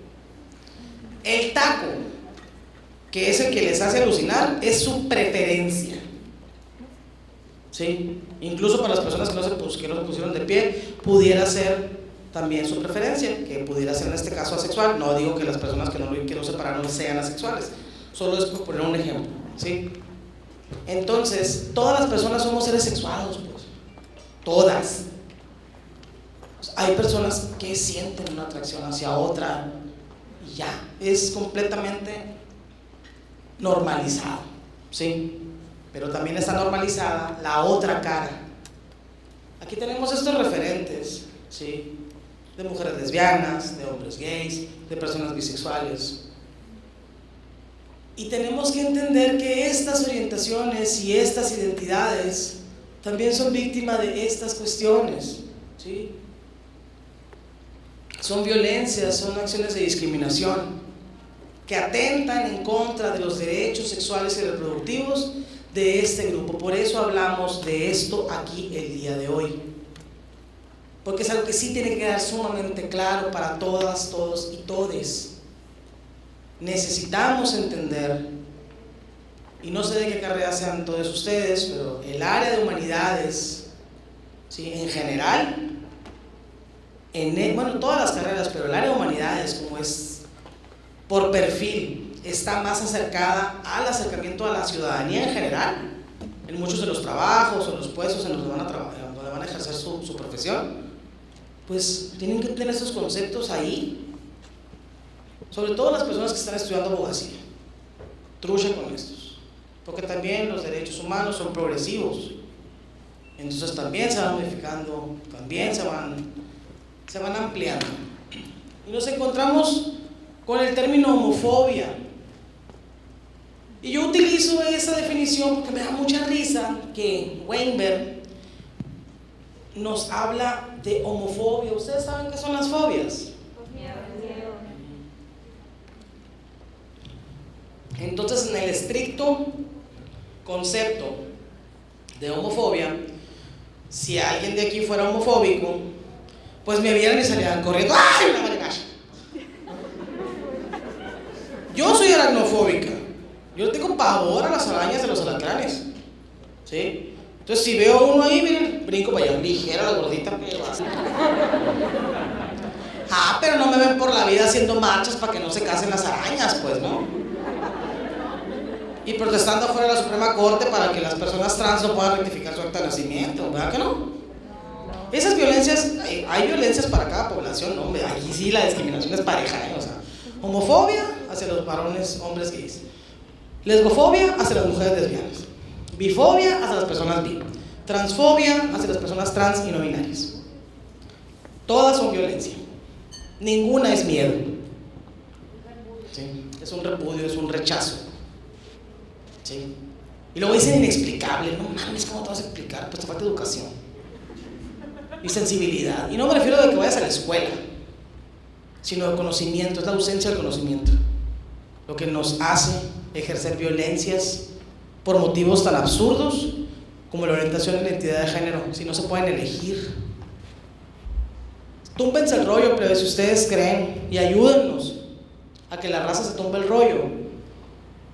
El taco, que es el que les hace alucinar, es su preferencia. ¿Sí? Incluso para las personas que no se pusieron de pie, pudiera ser también su preferencia, que pudiera ser en este caso asexual. No digo que las personas que no separaron sean asexuales, solo es por poner un ejemplo. ¿Sí? Entonces, todas las personas somos seres sexuados, pues. Todas. Hay personas que sienten una atracción hacia otra y ya, es completamente normalizado, ¿sí? Pero también está normalizada la otra cara. Aquí tenemos estos referentes, ¿sí? De mujeres lesbianas, de hombres gays, de personas bisexuales. Y tenemos que entender que estas orientaciones y estas identidades también son víctimas de estas cuestiones, ¿sí? Son violencias, son acciones de discriminación que atentan en contra de los derechos sexuales y reproductivos de este grupo. Por eso hablamos de esto aquí el día de hoy, porque es algo que sí tiene que quedar sumamente claro para todas, todos y todes. Necesitamos entender, y no sé de qué carrera sean todos ustedes, pero el área de humanidades, ¿sí? En general, bueno, todas las carreras, pero el área de humanidades, como es por perfil, está más acercada al acercamiento a la ciudadanía en general, en muchos de los trabajos o los puestos en los que van a ejercer su profesión, pues tienen que tener estos conceptos ahí. Sobre todo las personas que están estudiando abogacía, trucha con estos, porque también los derechos humanos son progresivos, entonces también se van modificando, también se van ampliando. Y nos encontramos con el término homofobia. Y yo utilizo esa definición porque me da mucha risa que Weinberg nos habla de homofobia. ¿Ustedes saben qué son las fobias? Entonces, en el estricto concepto de homofobia, si alguien de aquí fuera homofóbico, pues me vieran y salían corriendo. ¡Ay, una maricacha! Yo soy aracnofóbica. Yo tengo pavor a las arañas de los alacranes, ¿sí? Entonces, si veo uno ahí, miren, brinco para allá, ligera la gordita. Pero no me ven por la vida haciendo marchas para que no se casen las arañas, pues, ¿no? Y protestando afuera de la Suprema Corte para que las personas trans no puedan rectificar su acta de nacimiento, ¿verdad que no? Esas violencias, hay violencias para cada población, ¿no? Aquí sí la discriminación es pareja, ¿eh? O sea, homofobia hacia los varones, hombres gays, lesbofobia hacia las mujeres lesbianas, bifobia hacia las personas bi, transfobia hacia las personas trans y no binarias. Todas son violencia, ninguna es miedo, ¿sí? Es un repudio, es un rechazo. ¿Sí? Y luego dicen inexplicable. No mames, ¿cómo te vas a explicar? Pues te falta educación y sensibilidad. Y no me refiero a que vayas a la escuela, sino de conocimiento. Es la ausencia del conocimiento lo que nos hace ejercer violencias por motivos tan absurdos como la orientación y la identidad de género, si no se pueden elegir. Túmbense el rollo, pero si ustedes creen, y ayúdennos a que la raza se tumbe el rollo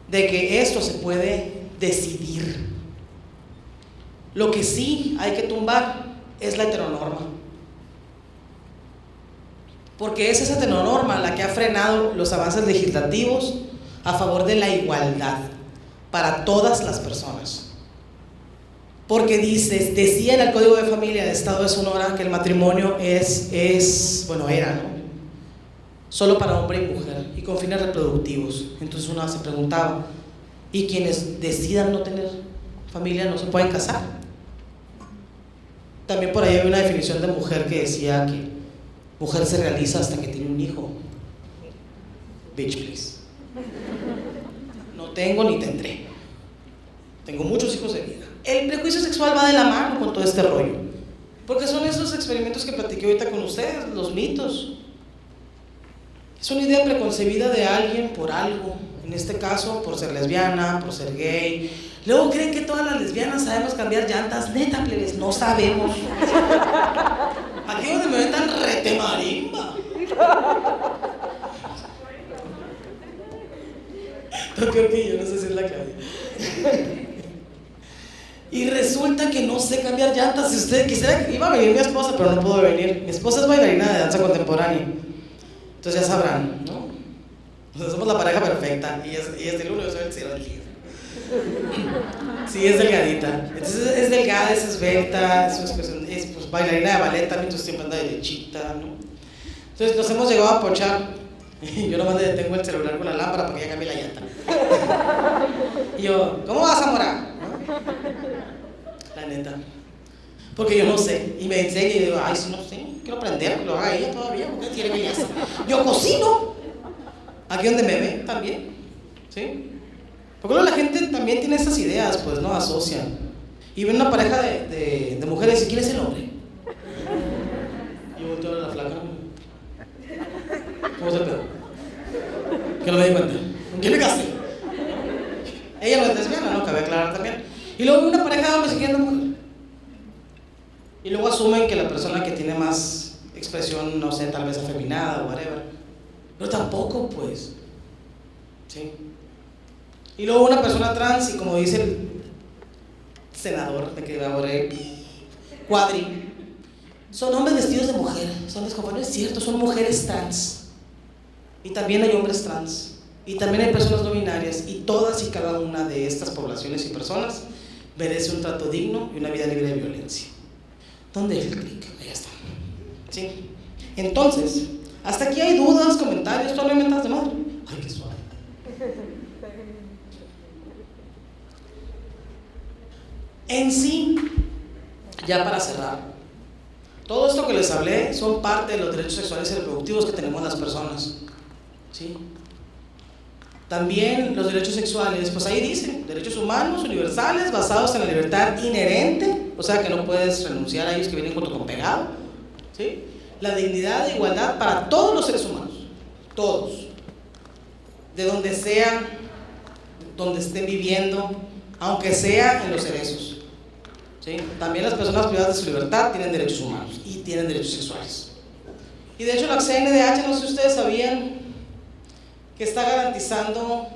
de que esto se puede decidir. Lo que sí hay que tumbar es la heteronorma, porque es esa heteronorma la que ha frenado los avances legislativos a favor de la igualdad para todas las personas. Porque decía en el Código de Familia del Estado de Sonora que el matrimonio bueno, era, ¿no?, solo para hombre y mujer y con fines reproductivos. Entonces uno se preguntaba, ¿y quienes decidan no tener familia no se pueden casar? También por ahí había una definición de mujer que decía que mujer se realiza hasta que tiene un hijo. Bitch, please. No tengo ni tendré. Tengo muchos hijos de vida. El prejuicio sexual va de la mano con todo este rollo, porque son esos experimentos que platiqué ahorita con ustedes, los mitos. Es una idea preconcebida de alguien por algo, en este caso por ser lesbiana, por ser gay. Luego creen que todas las lesbianas sabemos cambiar llantas. Neta, plebes, no sabemos. Aquí donde me ven tan ¡Mete marimba! No creo que yo, no sé si es la Claudia. Y resulta que no sé cambiar llantas. Si usted quisiera, iba a venir mi esposa, pero no pudo venir. Mi esposa es bailarina de danza contemporánea. Entonces ya sabrán, ¿no? O sea, somos la pareja perfecta. Y es del uno, yo soy el cero del 10. Sí, es delgadita. Entonces es delgada, es esbelta, es pues, bailarina de ballet también, entonces siempre anda derechita, ¿no? Entonces nos hemos llegado a pochar. Yo nomás le detengo el celular con la lámpara para que ella cambie la llanta. Y yo, ¿cómo vas, Zamora? ¿No? La neta. Porque yo no sé. Y me enseña y digo, ay, si no sé, quiero aprender, que lo haga ella todavía, porque tiene belleza. Yo cocino. Aquí donde me ve también. ¿Sí? Porque luego la gente también tiene esas ideas, pues, ¿no? Asocian. Y ven una pareja de mujeres y ¿quién es el hombre? Y volteo a ver a la flaca. ¿Cómo se pedo? Que no me di cuenta. ¿Con quién me casé? Ella no es lesbiana, ¿no? Cabe aclarar también. Y luego una pareja de hombres y quién es mujer. Y luego asumen que la persona que tiene más expresión, no sé, tal vez afeminada o whatever. Pero tampoco, pues. ¿Sí? Y luego una persona trans, y como dice el senador de que elaboré, Cuadri, son hombres vestidos de mujer, son desconformes, es cierto, son mujeres trans. Y también hay hombres trans, y también hay personas no binarias, y todas y cada una de estas poblaciones y personas merece un trato digno y una vida libre de violencia. ¿Dónde es el clic? Ahí está. ¿Sí? Entonces, hasta aquí hay dudas, comentarios, ¿tú no inventas de madre? Ay, qué suave. En sí, ya para cerrar, todo esto que les hablé son parte de los derechos sexuales y reproductivos que tenemos las personas, ¿sí? También los derechos sexuales, pues ahí dicen, derechos humanos universales basados en la libertad inherente, o sea que no puedes renunciar a ellos, que vienen junto con pegado, ¿sí? La dignidad e igualdad para todos los seres humanos, todos, de donde sean, donde estén viviendo, aunque sea en los cerezos. ¿Sí? También las personas privadas de su libertad tienen derechos humanos y tienen derechos sexuales. Y de hecho la CNDH, no sé si ustedes sabían, que está garantizando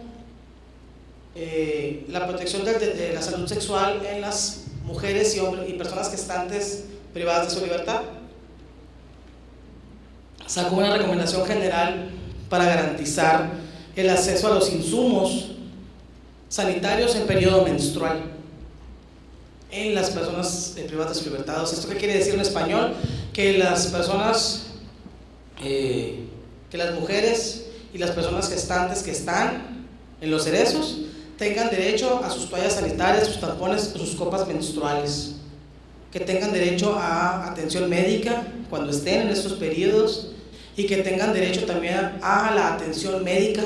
la protección de la salud sexual en las mujeres y hombres y personas gestantes privadas de su libertad. Sacó una recomendación general para garantizar el acceso a los insumos sanitarios en periodo menstrual en las personas privadas de su libertad. ¿Esto qué quiere decir en español? Que las personas, que las mujeres y las personas gestantes que están en los cerezos tengan derecho a sus toallas sanitarias, sus tampones, sus copas menstruales, que tengan derecho a atención médica cuando estén en estos periodos y que tengan derecho también a la atención médica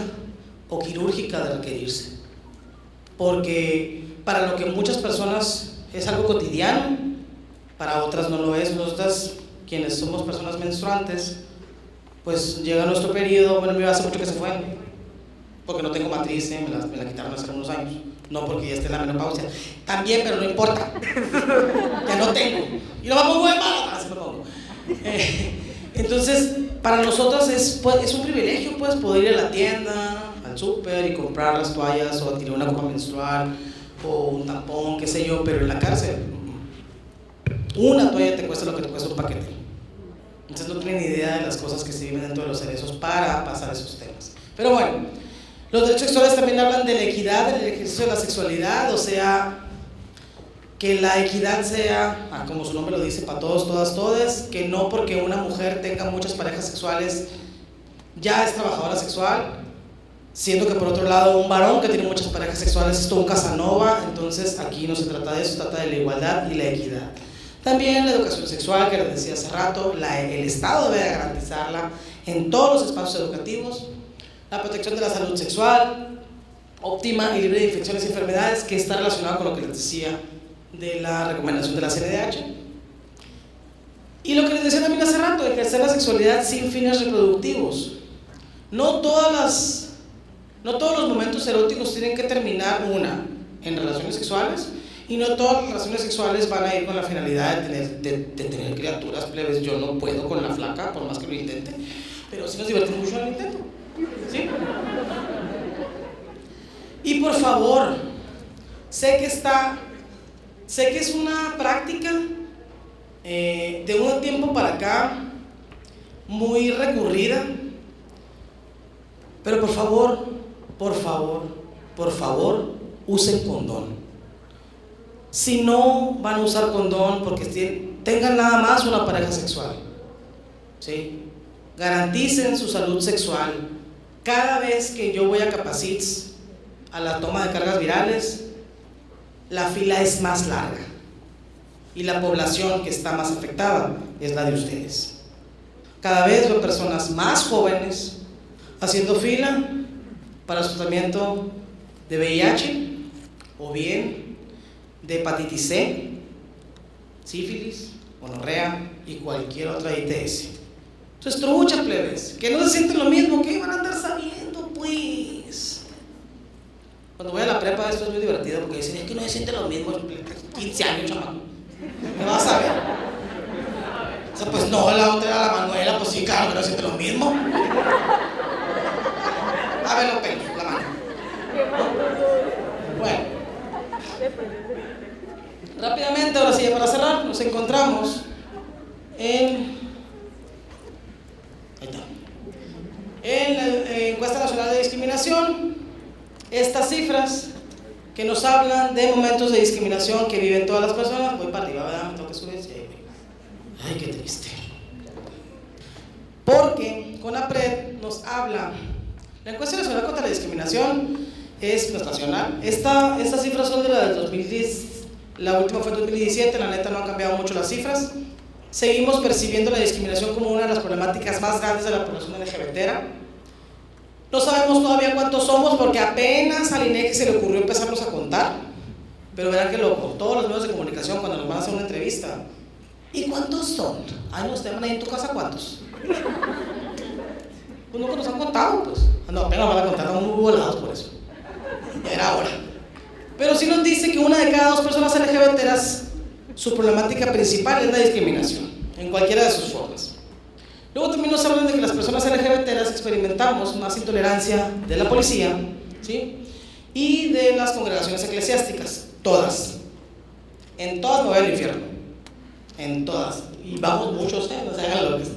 o quirúrgica de requerirse. Porque para lo que muchas personas es algo cotidiano, para otras no lo es. Nosotras, quienes somos personas menstruantes, pues llega nuestro periodo. Bueno, me hace mucho que se fue, porque no tengo matriz, me la quitaron hace unos años, no porque ya esté en la menopausia, también, pero no importa, ya no tengo, y lo vamos muy mal, así me pongo. Entonces, para nosotros es un privilegio, pues, poder ir a la tienda, al súper y comprar las toallas o adquirir una copa menstrual o un tampón, qué sé yo, pero en la cárcel una toalla te cuesta lo que te cuesta un paquete. Entonces no tienen idea de las cosas que se viven dentro de los cerezos para pasar esos temas. Pero bueno, los derechos sexuales también hablan de la equidad en el ejercicio de la sexualidad, o sea, que la equidad sea, como su nombre lo dice, para todos, todas, todes, que no porque una mujer tenga muchas parejas sexuales ya es trabajadora sexual, siendo que por otro lado un varón que tiene muchas parejas sexuales es todo un Casanova. Entonces aquí no se trata de eso, se trata de la igualdad y la equidad. También la educación sexual, que les decía hace rato, el Estado debe garantizarla en todos los espacios educativos. La protección de la salud sexual óptima y libre de infecciones y enfermedades, que está relacionado con lo que les decía de la recomendación de la CNDH. Y lo que les decía también hace rato, ejercer la sexualidad sin fines reproductivos. No todos los momentos eróticos tienen que terminar en relaciones sexuales, Y no todas las relaciones sexuales van a ir con la finalidad de tener criaturas, plebes. Yo no puedo con la flaca, por más que lo intente, pero sí nos divertimos mucho en el intento, ¿sí? Y por favor, sé que es una práctica de un tiempo para acá muy recurrida, pero por favor, usen condón. Si no van a usar condón, porque tengan nada más una pareja sexual, ¿sí? Garanticen su salud sexual. Cada vez que yo voy a Capacits, a la toma de cargas virales, la fila es más larga y la población que está más afectada es la de ustedes. Cada vez veo personas más jóvenes haciendo fila para su tratamiento de VIH o bien de hepatitis C, sífilis, gonorrea y cualquier otra ITS. Entonces, trucha, plebes, que no se sienten lo mismo, que van a andar sabiendo, pues. Cuando voy a la prepa esto es muy divertido porque dicen, es que no se siente lo mismo, 15 años, chamaco. ¿Me vas a ver? O sea, pues no, la otra era la Manuela, pues sí, claro que no se siente lo mismo. A ver los pelos, la mano. Bueno. Rápidamente, ahora sí, para cerrar, nos encontramos en la encuesta nacional de discriminación. Estas cifras que nos hablan de momentos de discriminación que viven todas las personas. Voy para arriba, ¿verdad? Me tengo que subir. Ay, qué triste. Porque CONAPRED nos habla, la encuesta nacional contra la discriminación es nacional. Estas cifras son de la del 2010, la última fue en 2017, la neta no han cambiado mucho las cifras. Seguimos percibiendo la discriminación como una de las problemáticas más grandes de la población LGBT. No sabemos todavía cuántos somos porque apenas al INEGI se le ocurrió empezarnos a contar, pero verán que loco, todos los medios de comunicación cuando nos van a hacer una entrevista, ¿y cuántos son? Ay, no, ustedes van ahí en tu casa, ¿cuántos? Pues nunca nos han contado, pues. No, apenas nos van a contar, estamos muy volados por eso. Ya era hora. Pero sí nos dice que una de cada dos personas LGBTs, su problemática principal es la discriminación, en cualquiera de sus formas. Luego también nos hablan de que las personas LGBTs experimentamos más intolerancia de la policía, ¿sí? Y de las congregaciones eclesiásticas, todas. En todas me voy al infierno, en todas. Y vamos muchos, no se hagan locos.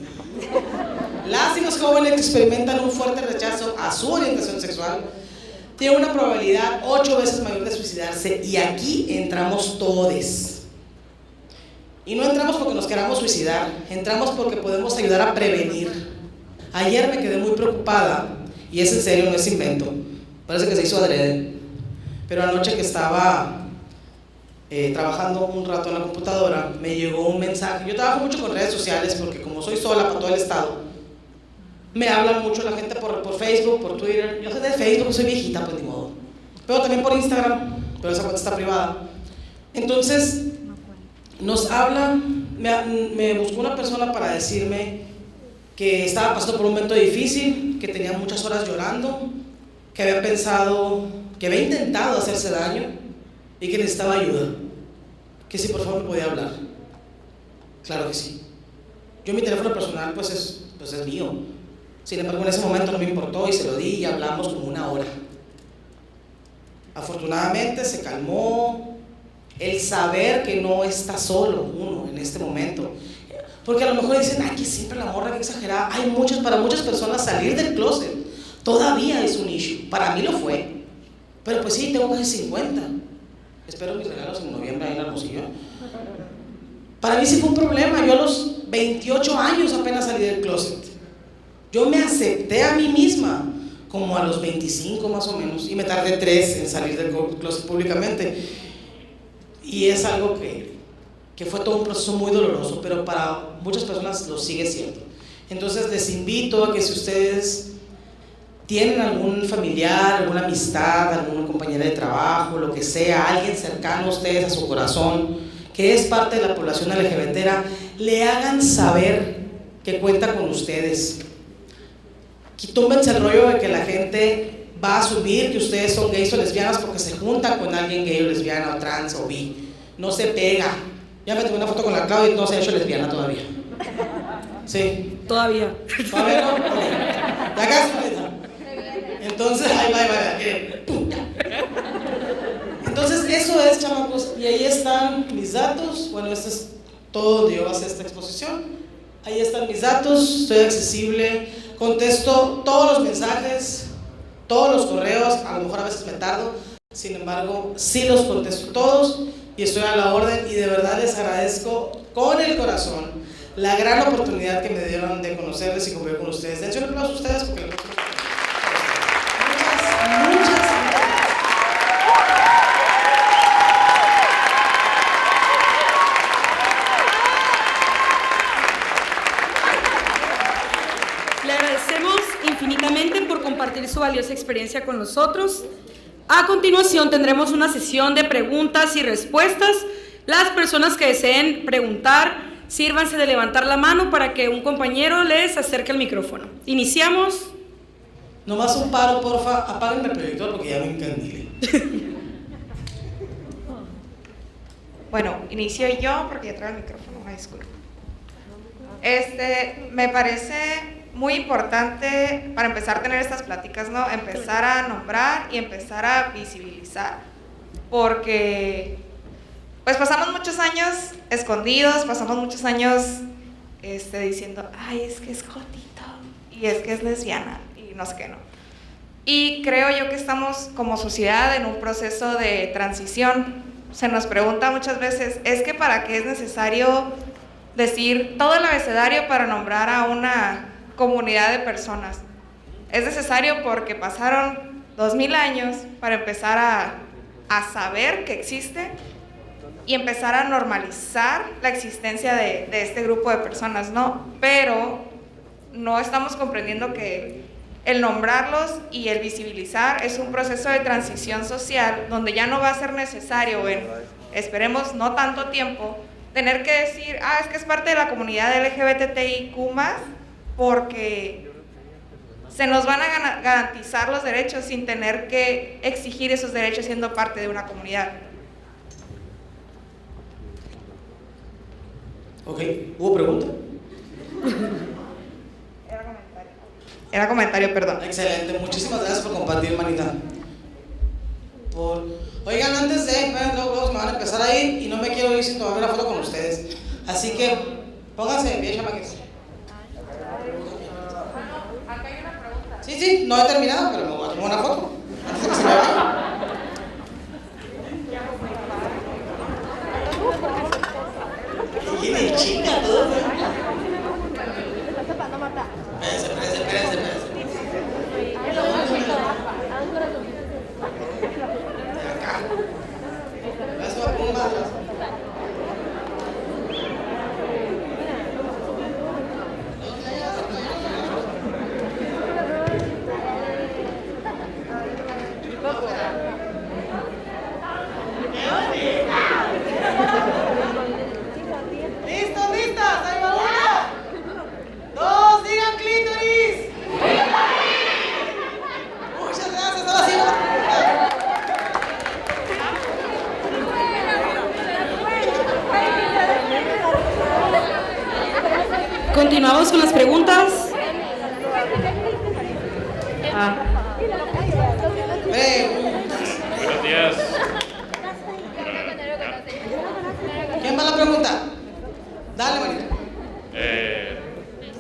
Las y los jóvenes que experimentan un fuerte rechazo a su orientación sexual tienen una probabilidad 8 veces mayor de suicidarse, y aquí entramos todes. Y no entramos porque nos queramos suicidar, entramos porque podemos ayudar a prevenir. Ayer me quedé muy preocupada, y es en serio, no es invento, parece que se hizo adrede, pero anoche que estaba trabajando un rato en la computadora, me llegó un mensaje. Yo trabajo mucho con redes sociales porque como soy sola para todo el estado, me habla mucho la gente por Facebook, por Twitter. Yo soy de Facebook, soy viejita, pues ni modo, pero también por Instagram, pero esa cuenta está privada. Entonces nos hablan, me buscó una persona para decirme que estaba pasando por un momento difícil, que tenía muchas horas llorando, que había pensado, que había intentado hacerse daño y que necesitaba ayuda, que si por favor me podía hablar. Claro que sí. Yo mi teléfono personal pues es mío, sin embargo en ese momento no me importó y se lo di y hablamos como 1 hora. Afortunadamente se calmó. El saber que no está solo uno en este momento, porque a lo mejor dicen, ay, que siempre la morra, que exagerada. Para muchas personas salir del closet todavía es un issue. Para mí lo fue, pero pues sí, tengo casi 50. Espero mis regalos en noviembre ahí en Hermosillo. Para mí sí fue un problema. Yo a los 28 años apenas salí del closet. Yo me acepté a mí misma como a los 25 más o menos, y me tardé 3 en salir del closet públicamente. Y es algo que fue todo un proceso muy doloroso, pero para muchas personas lo sigue siendo. Entonces les invito a que si ustedes tienen algún familiar, alguna amistad, alguna compañera de trabajo, lo que sea, alguien cercano a ustedes, a su corazón, que es parte de la población LGBT, le hagan saber que cuenta con ustedes. Túmbense el rollo de que la gente va a asumir que ustedes son gays o lesbianas porque se juntan con alguien gay o lesbiana o trans o bi. No se pega. Ya me tomé una foto con la Claudia y no se ha hecho lesbiana todavía. Sí. Todavía. ¿Todavía no? Ya casi. Entonces, ahí va. Entonces, eso es, chamacos. Y ahí están mis datos. Bueno, este es todo donde yo voy a hacer esta exposición. Ahí están mis datos. Estoy accesible. Contesto todos los mensajes, todos los correos. A lo mejor a veces me tardo. Sin embargo, sí los contesto todos. Y estoy a la orden. Y de verdad les agradezco con el corazón la gran oportunidad que me dieron de conocerles y convivir con ustedes. Dense un aplauso a ustedes porque muchas Le agradecemos infinitamente por compartir su valiosa experiencia con nosotros. A continuación tendremos una sesión de preguntas y respuestas. Las personas que deseen preguntar, sírvanse de levantar la mano para que un compañero les acerque el micrófono. Iniciamos. Nomás un paro, porfa, apáguenme el proyector porque ya me encandilé. Bueno, inicio yo porque ya traigo el micrófono, una disculpa. Me parece muy importante para empezar a tener estas pláticas, ¿no? Empezar a nombrar y empezar a visibilizar, porque pues pasamos muchos años escondidos, pasamos muchos años diciendo, ay, es que es jotito, y es que es lesbiana, y no sé qué, ¿no? Y creo yo que estamos como sociedad en un proceso de transición. Se nos pregunta muchas veces, ¿es que para qué es necesario decir todo el abecedario para nombrar a una comunidad de personas? Es necesario porque pasaron 2000 años para empezar a saber que existe y empezar a normalizar la existencia de este grupo de personas, ¿no? Pero no estamos comprendiendo que el nombrarlos y el visibilizar es un proceso de transición social donde ya no va a ser necesario, esperemos no tanto tiempo, tener que decir, es que es parte de la comunidad LGBTIQ+, porque se nos van a garantizar los derechos sin tener que exigir esos derechos siendo parte de una comunidad. Ok, ¿hubo pregunta? Era comentario, perdón. Excelente, muchísimas gracias por compartir, manita. Oigan, antes de, luego me van a empezar a ir y no me quiero ir sin tomar una foto con ustedes. Así que, pónganse de pie, chamaques. Acá hay una pregunta. Sí, no he terminado, pero me voy a tomar una foto. Antes de que se me vaya. Viene chica todo. Espérense. Acá. Eso va a más. ¿Listas? ¡Ahí va una! ¡Dos! ¡Digan clítoris! Muchas gracias, ahora sí. Continuamos con las preguntas. Buenos días. ¿Quién va a la pregunta? Dale, Marita.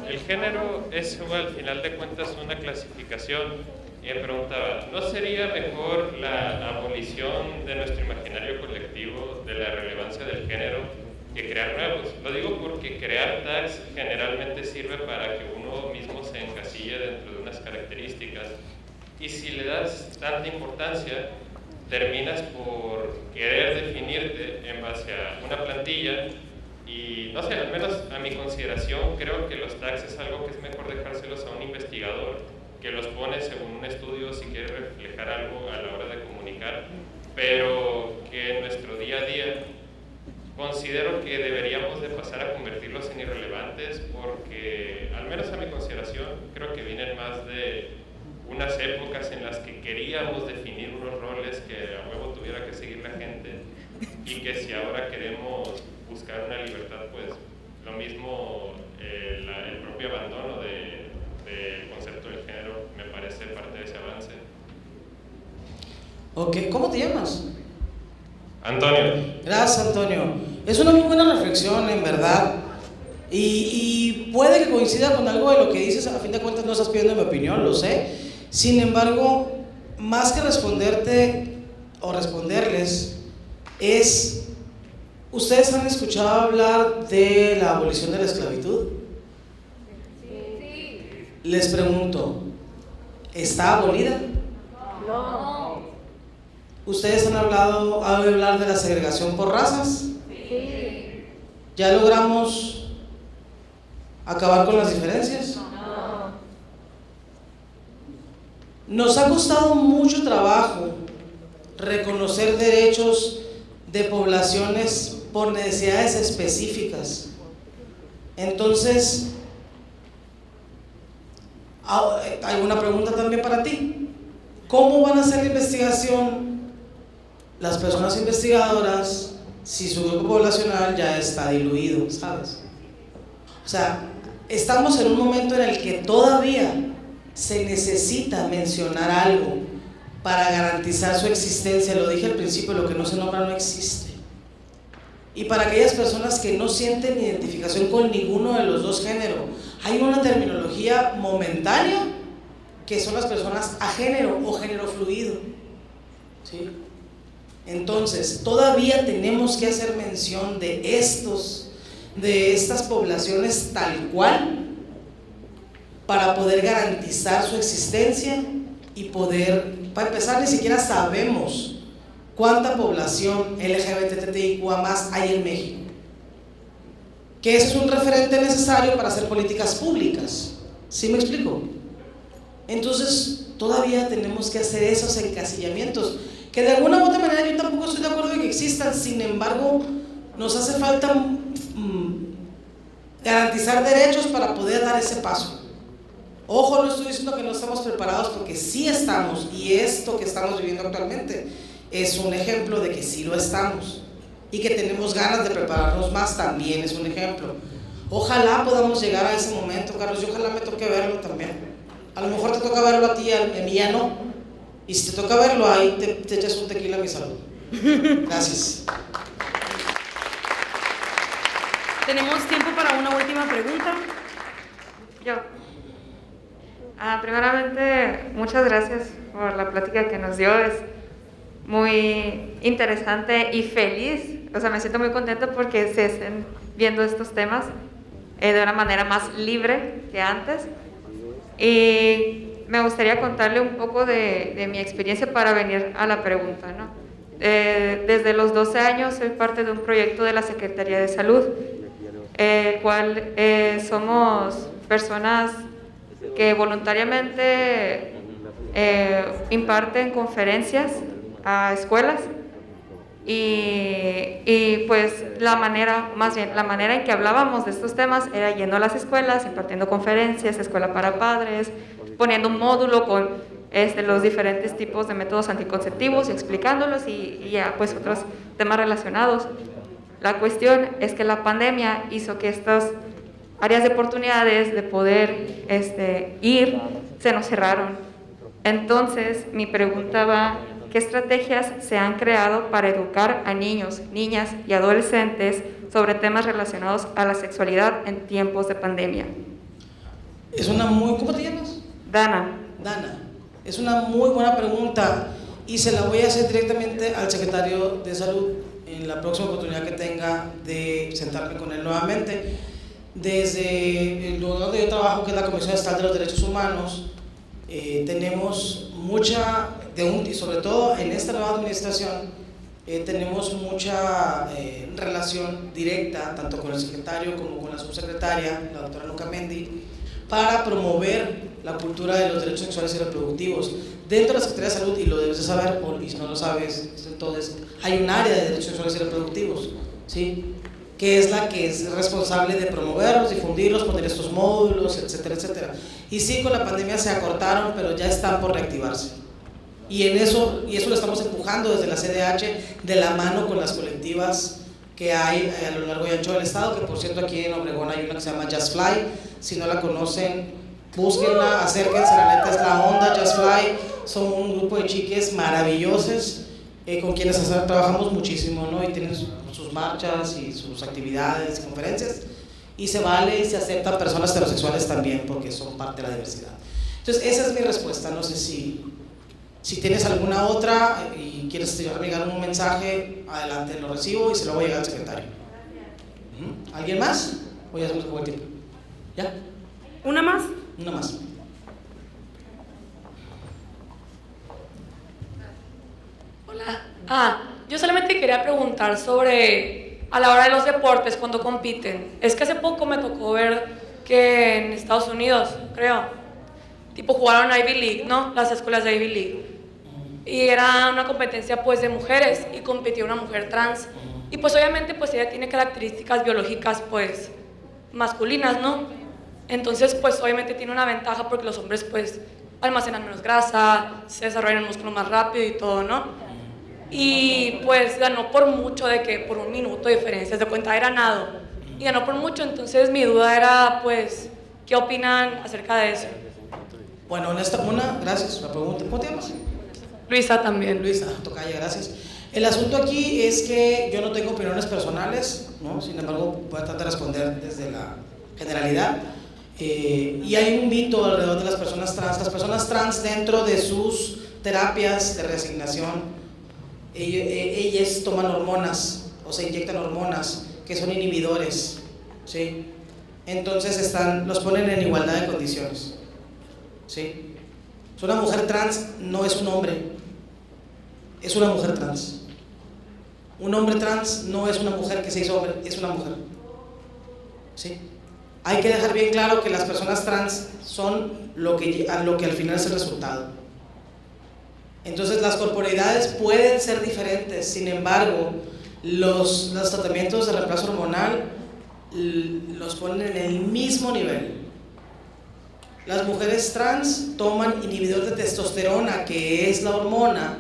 El género es al final de cuentas una clasificación y me preguntaba, ¿no sería mejor la abolición de nuestro imaginario colectivo de la relevancia del género que crear nuevos? Lo digo porque crear tags generalmente sirve para que uno mismo se encasille dentro de unas características y si le das tanta importancia terminas por querer definirte en base a una plantilla y no sé, al menos a mi consideración creo que los tags es algo que es mejor dejárselos a un investigador que los pone según un estudio si quiere reflejar algo a la hora de comunicar, pero que en nuestro día a día considero que deberíamos de pasar a convertirlos en irrelevantes porque, al menos a mi consideración, creo que vienen más de una unas épocas en las que queríamos definir unos roles que a huevo tuviera que seguir la gente, y que si ahora queremos buscar una libertad, pues lo mismo, el propio abandono del concepto del género me parece parte de ese avance. Ok, ¿cómo te llamas? Antonio. Gracias, Antonio. Es una muy buena reflexión, en verdad. Y puede que coincida con algo de lo que dices. A fin de cuentas no estás pidiendo mi opinión, lo sé. Sin embargo, más que responderte o responderles, ¿ustedes han escuchado hablar de la abolición de la esclavitud? Sí. Les pregunto, ¿está abolida? No. ¿Ustedes han oído hablar de la segregación por razas? Sí. ¿Ya logramos acabar con las diferencias? No. Nos ha costado mucho trabajo reconocer derechos de poblaciones por necesidades específicas. Entonces, hay una pregunta también para ti. ¿Cómo van a hacer la investigación las personas investigadoras si su grupo poblacional ya está diluido, ¿sabes? O sea, estamos en un momento en el que todavía se necesita mencionar algo para garantizar su existencia. Lo dije al principio, lo que no se nombra no existe. Y para aquellas personas que no sienten identificación con ninguno de los dos géneros, hay una terminología momentánea que son las personas a género o género fluido, ¿sí? Entonces, todavía tenemos que hacer mención de estas poblaciones tal cual, para poder garantizar su existencia y poder, para empezar, ni siquiera sabemos cuánta población LGBTIQA+ hay en México, que ese es un referente necesario para hacer políticas públicas. ¿Sí me explico? Entonces, todavía tenemos que hacer esos encasillamientos, que de alguna u otra manera yo tampoco estoy de acuerdo en que existan. Sin embargo, nos hace falta garantizar derechos para poder dar ese paso. Ojo, no estoy diciendo que no estamos preparados, porque sí estamos, y esto que estamos viviendo actualmente es un ejemplo de que sí lo estamos, y que tenemos ganas de prepararnos más también es un ejemplo. Ojalá podamos llegar a ese momento, Carlos, y ojalá me toque verlo también. A lo mejor te toca verlo a ti, a mí ya no, y si te toca verlo ahí te echas un tequila a mi salud. Gracias. Tenemos tiempo para una última pregunta. Yo. Primeramente, muchas gracias por la plática que nos dio. Es muy interesante y feliz. O sea, me siento muy contenta porque se estén viendo estos temas de una manera más libre que antes. Y me gustaría contarle un poco de mi experiencia para venir a la pregunta, ¿no? Desde los 12 años soy parte de un proyecto de la Secretaría de Salud, el cual somos personas que voluntariamente imparten conferencias a escuelas y pues la manera en que hablábamos de estos temas era yendo a las escuelas, impartiendo conferencias, escuela para padres, poniendo un módulo con los diferentes tipos de métodos anticonceptivos y explicándolos y ya pues otros temas relacionados. La cuestión es que la pandemia hizo que estas áreas de oportunidades de poder ir se nos cerraron. Entonces mi pregunta va: ¿qué estrategias se han creado para educar a niños, niñas y adolescentes sobre temas relacionados a la sexualidad en tiempos de pandemia? ¿Cómo te llamas? Dana. Es una muy buena pregunta y se la voy a hacer directamente al secretario de Salud en la próxima oportunidad que tenga de sentarme con él nuevamente. Desde el lugar donde yo trabajo, que es la Comisión Estatal de los Derechos Humanos, tenemos y sobre todo en esta nueva administración, tenemos mucha relación directa tanto con el secretario como con la subsecretaria, la doctora Luca Mendi, para promover la cultura de los derechos sexuales y reproductivos dentro de la Secretaría de Salud. Y lo debes de saber, y si no lo sabes, entonces hay un área de derechos sexuales y reproductivos, ¿sí?, que es la que es responsable de promoverlos, difundirlos, poner estos módulos, etcétera, etcétera. Y sí, con la pandemia se acortaron, pero ya están por reactivarse. Y eso lo estamos empujando desde la CDH, de la mano con las colectivas que hay a lo largo y ancho del estado, que por cierto aquí en Obregón hay una que se llama Just Fly. Si no la conocen, búsquenla, acérquense, la neta es la onda. Just Fly son un grupo de chiques maravillosos con quienes trabajamos muchísimo, ¿no? Y tienen sus marchas y sus actividades y conferencias, y se vale y se aceptan personas heterosexuales también, porque son parte de la diversidad. Entonces esa es mi respuesta. No sé si tienes alguna otra y quieres llegar un mensaje, adelante, lo recibo y se lo voy a llegar al secretario. ¿Alguien más? O ya se nos acabó el tiempo. ¿Ya? ¿Una más? Una más. Hola. Yo solamente quería preguntar sobre a la hora de los deportes, cuando compiten. Es que hace poco me tocó ver que en Estados Unidos, creo, tipo jugaron Ivy League, ¿no? Las escuelas de Ivy League. Y era una competencia pues de mujeres y compitió una mujer trans. Y pues obviamente pues ella tiene características biológicas pues masculinas, ¿no? Entonces pues obviamente tiene una ventaja porque los hombres pues almacenan menos grasa, se desarrollan el músculo más rápido y todo, ¿no? Y pues ganó por mucho, de que por 1 minuto de diferencia, de cuenta era nado. Y ganó por mucho, entonces mi duda era pues, ¿qué opinan acerca de eso? Bueno, gracias, la pregunta. ¿Cómo te llamas? Luisa también. Luisa, tocaya, gracias. El asunto aquí es que yo no tengo opiniones personales, ¿no? Sin embargo, voy a tratar de responder desde la generalidad. Y hay un mito alrededor de las personas trans. Las personas trans, dentro de sus terapias de reasignación, ellas toman hormonas o se inyectan hormonas que son inhibidores, ¿sí? Entonces los ponen en igualdad de condiciones, ¿sí? Una mujer trans no es un hombre, es una mujer trans. Un hombre trans no es una mujer que se hizo hombre, es una mujer, ¿sí? Hay que dejar bien claro que las personas trans son lo que al final es el resultado. Entonces las corporeidades pueden ser diferentes, sin embargo, los tratamientos de reemplazo hormonal los ponen en el mismo nivel. Las mujeres trans toman inhibidor de testosterona, que es la hormona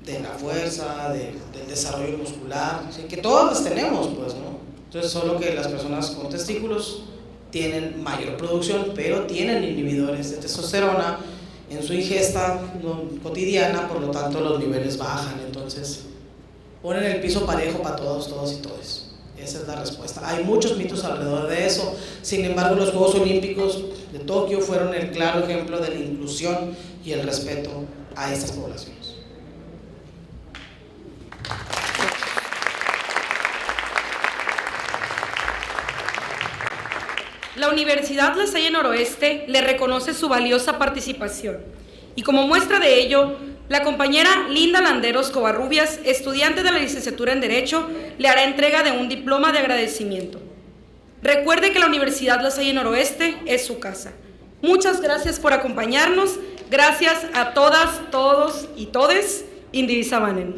de la fuerza, del desarrollo muscular, ¿sí? Que todas las tenemos, pues, ¿no? Entonces, solo que las personas con testículos tienen mayor producción, pero tienen inhibidores de testosterona en su ingesta cotidiana, por lo tanto los niveles bajan. Entonces ponen el piso parejo para todos y todas. Esa es la respuesta. Hay muchos mitos alrededor de eso. Sin embargo, los Juegos Olímpicos de Tokio fueron el claro ejemplo de la inclusión y el respeto a estas poblaciones. La Universidad La Salle Noroeste le reconoce su valiosa participación y como muestra de ello, la compañera Linda Landeros Covarrubias, estudiante de la licenciatura en Derecho, le hará entrega de un diploma de agradecimiento. Recuerde que la Universidad La Salle Noroeste es su casa. Muchas gracias por acompañarnos. Gracias a todas, todos y todes. Indivisa Manen.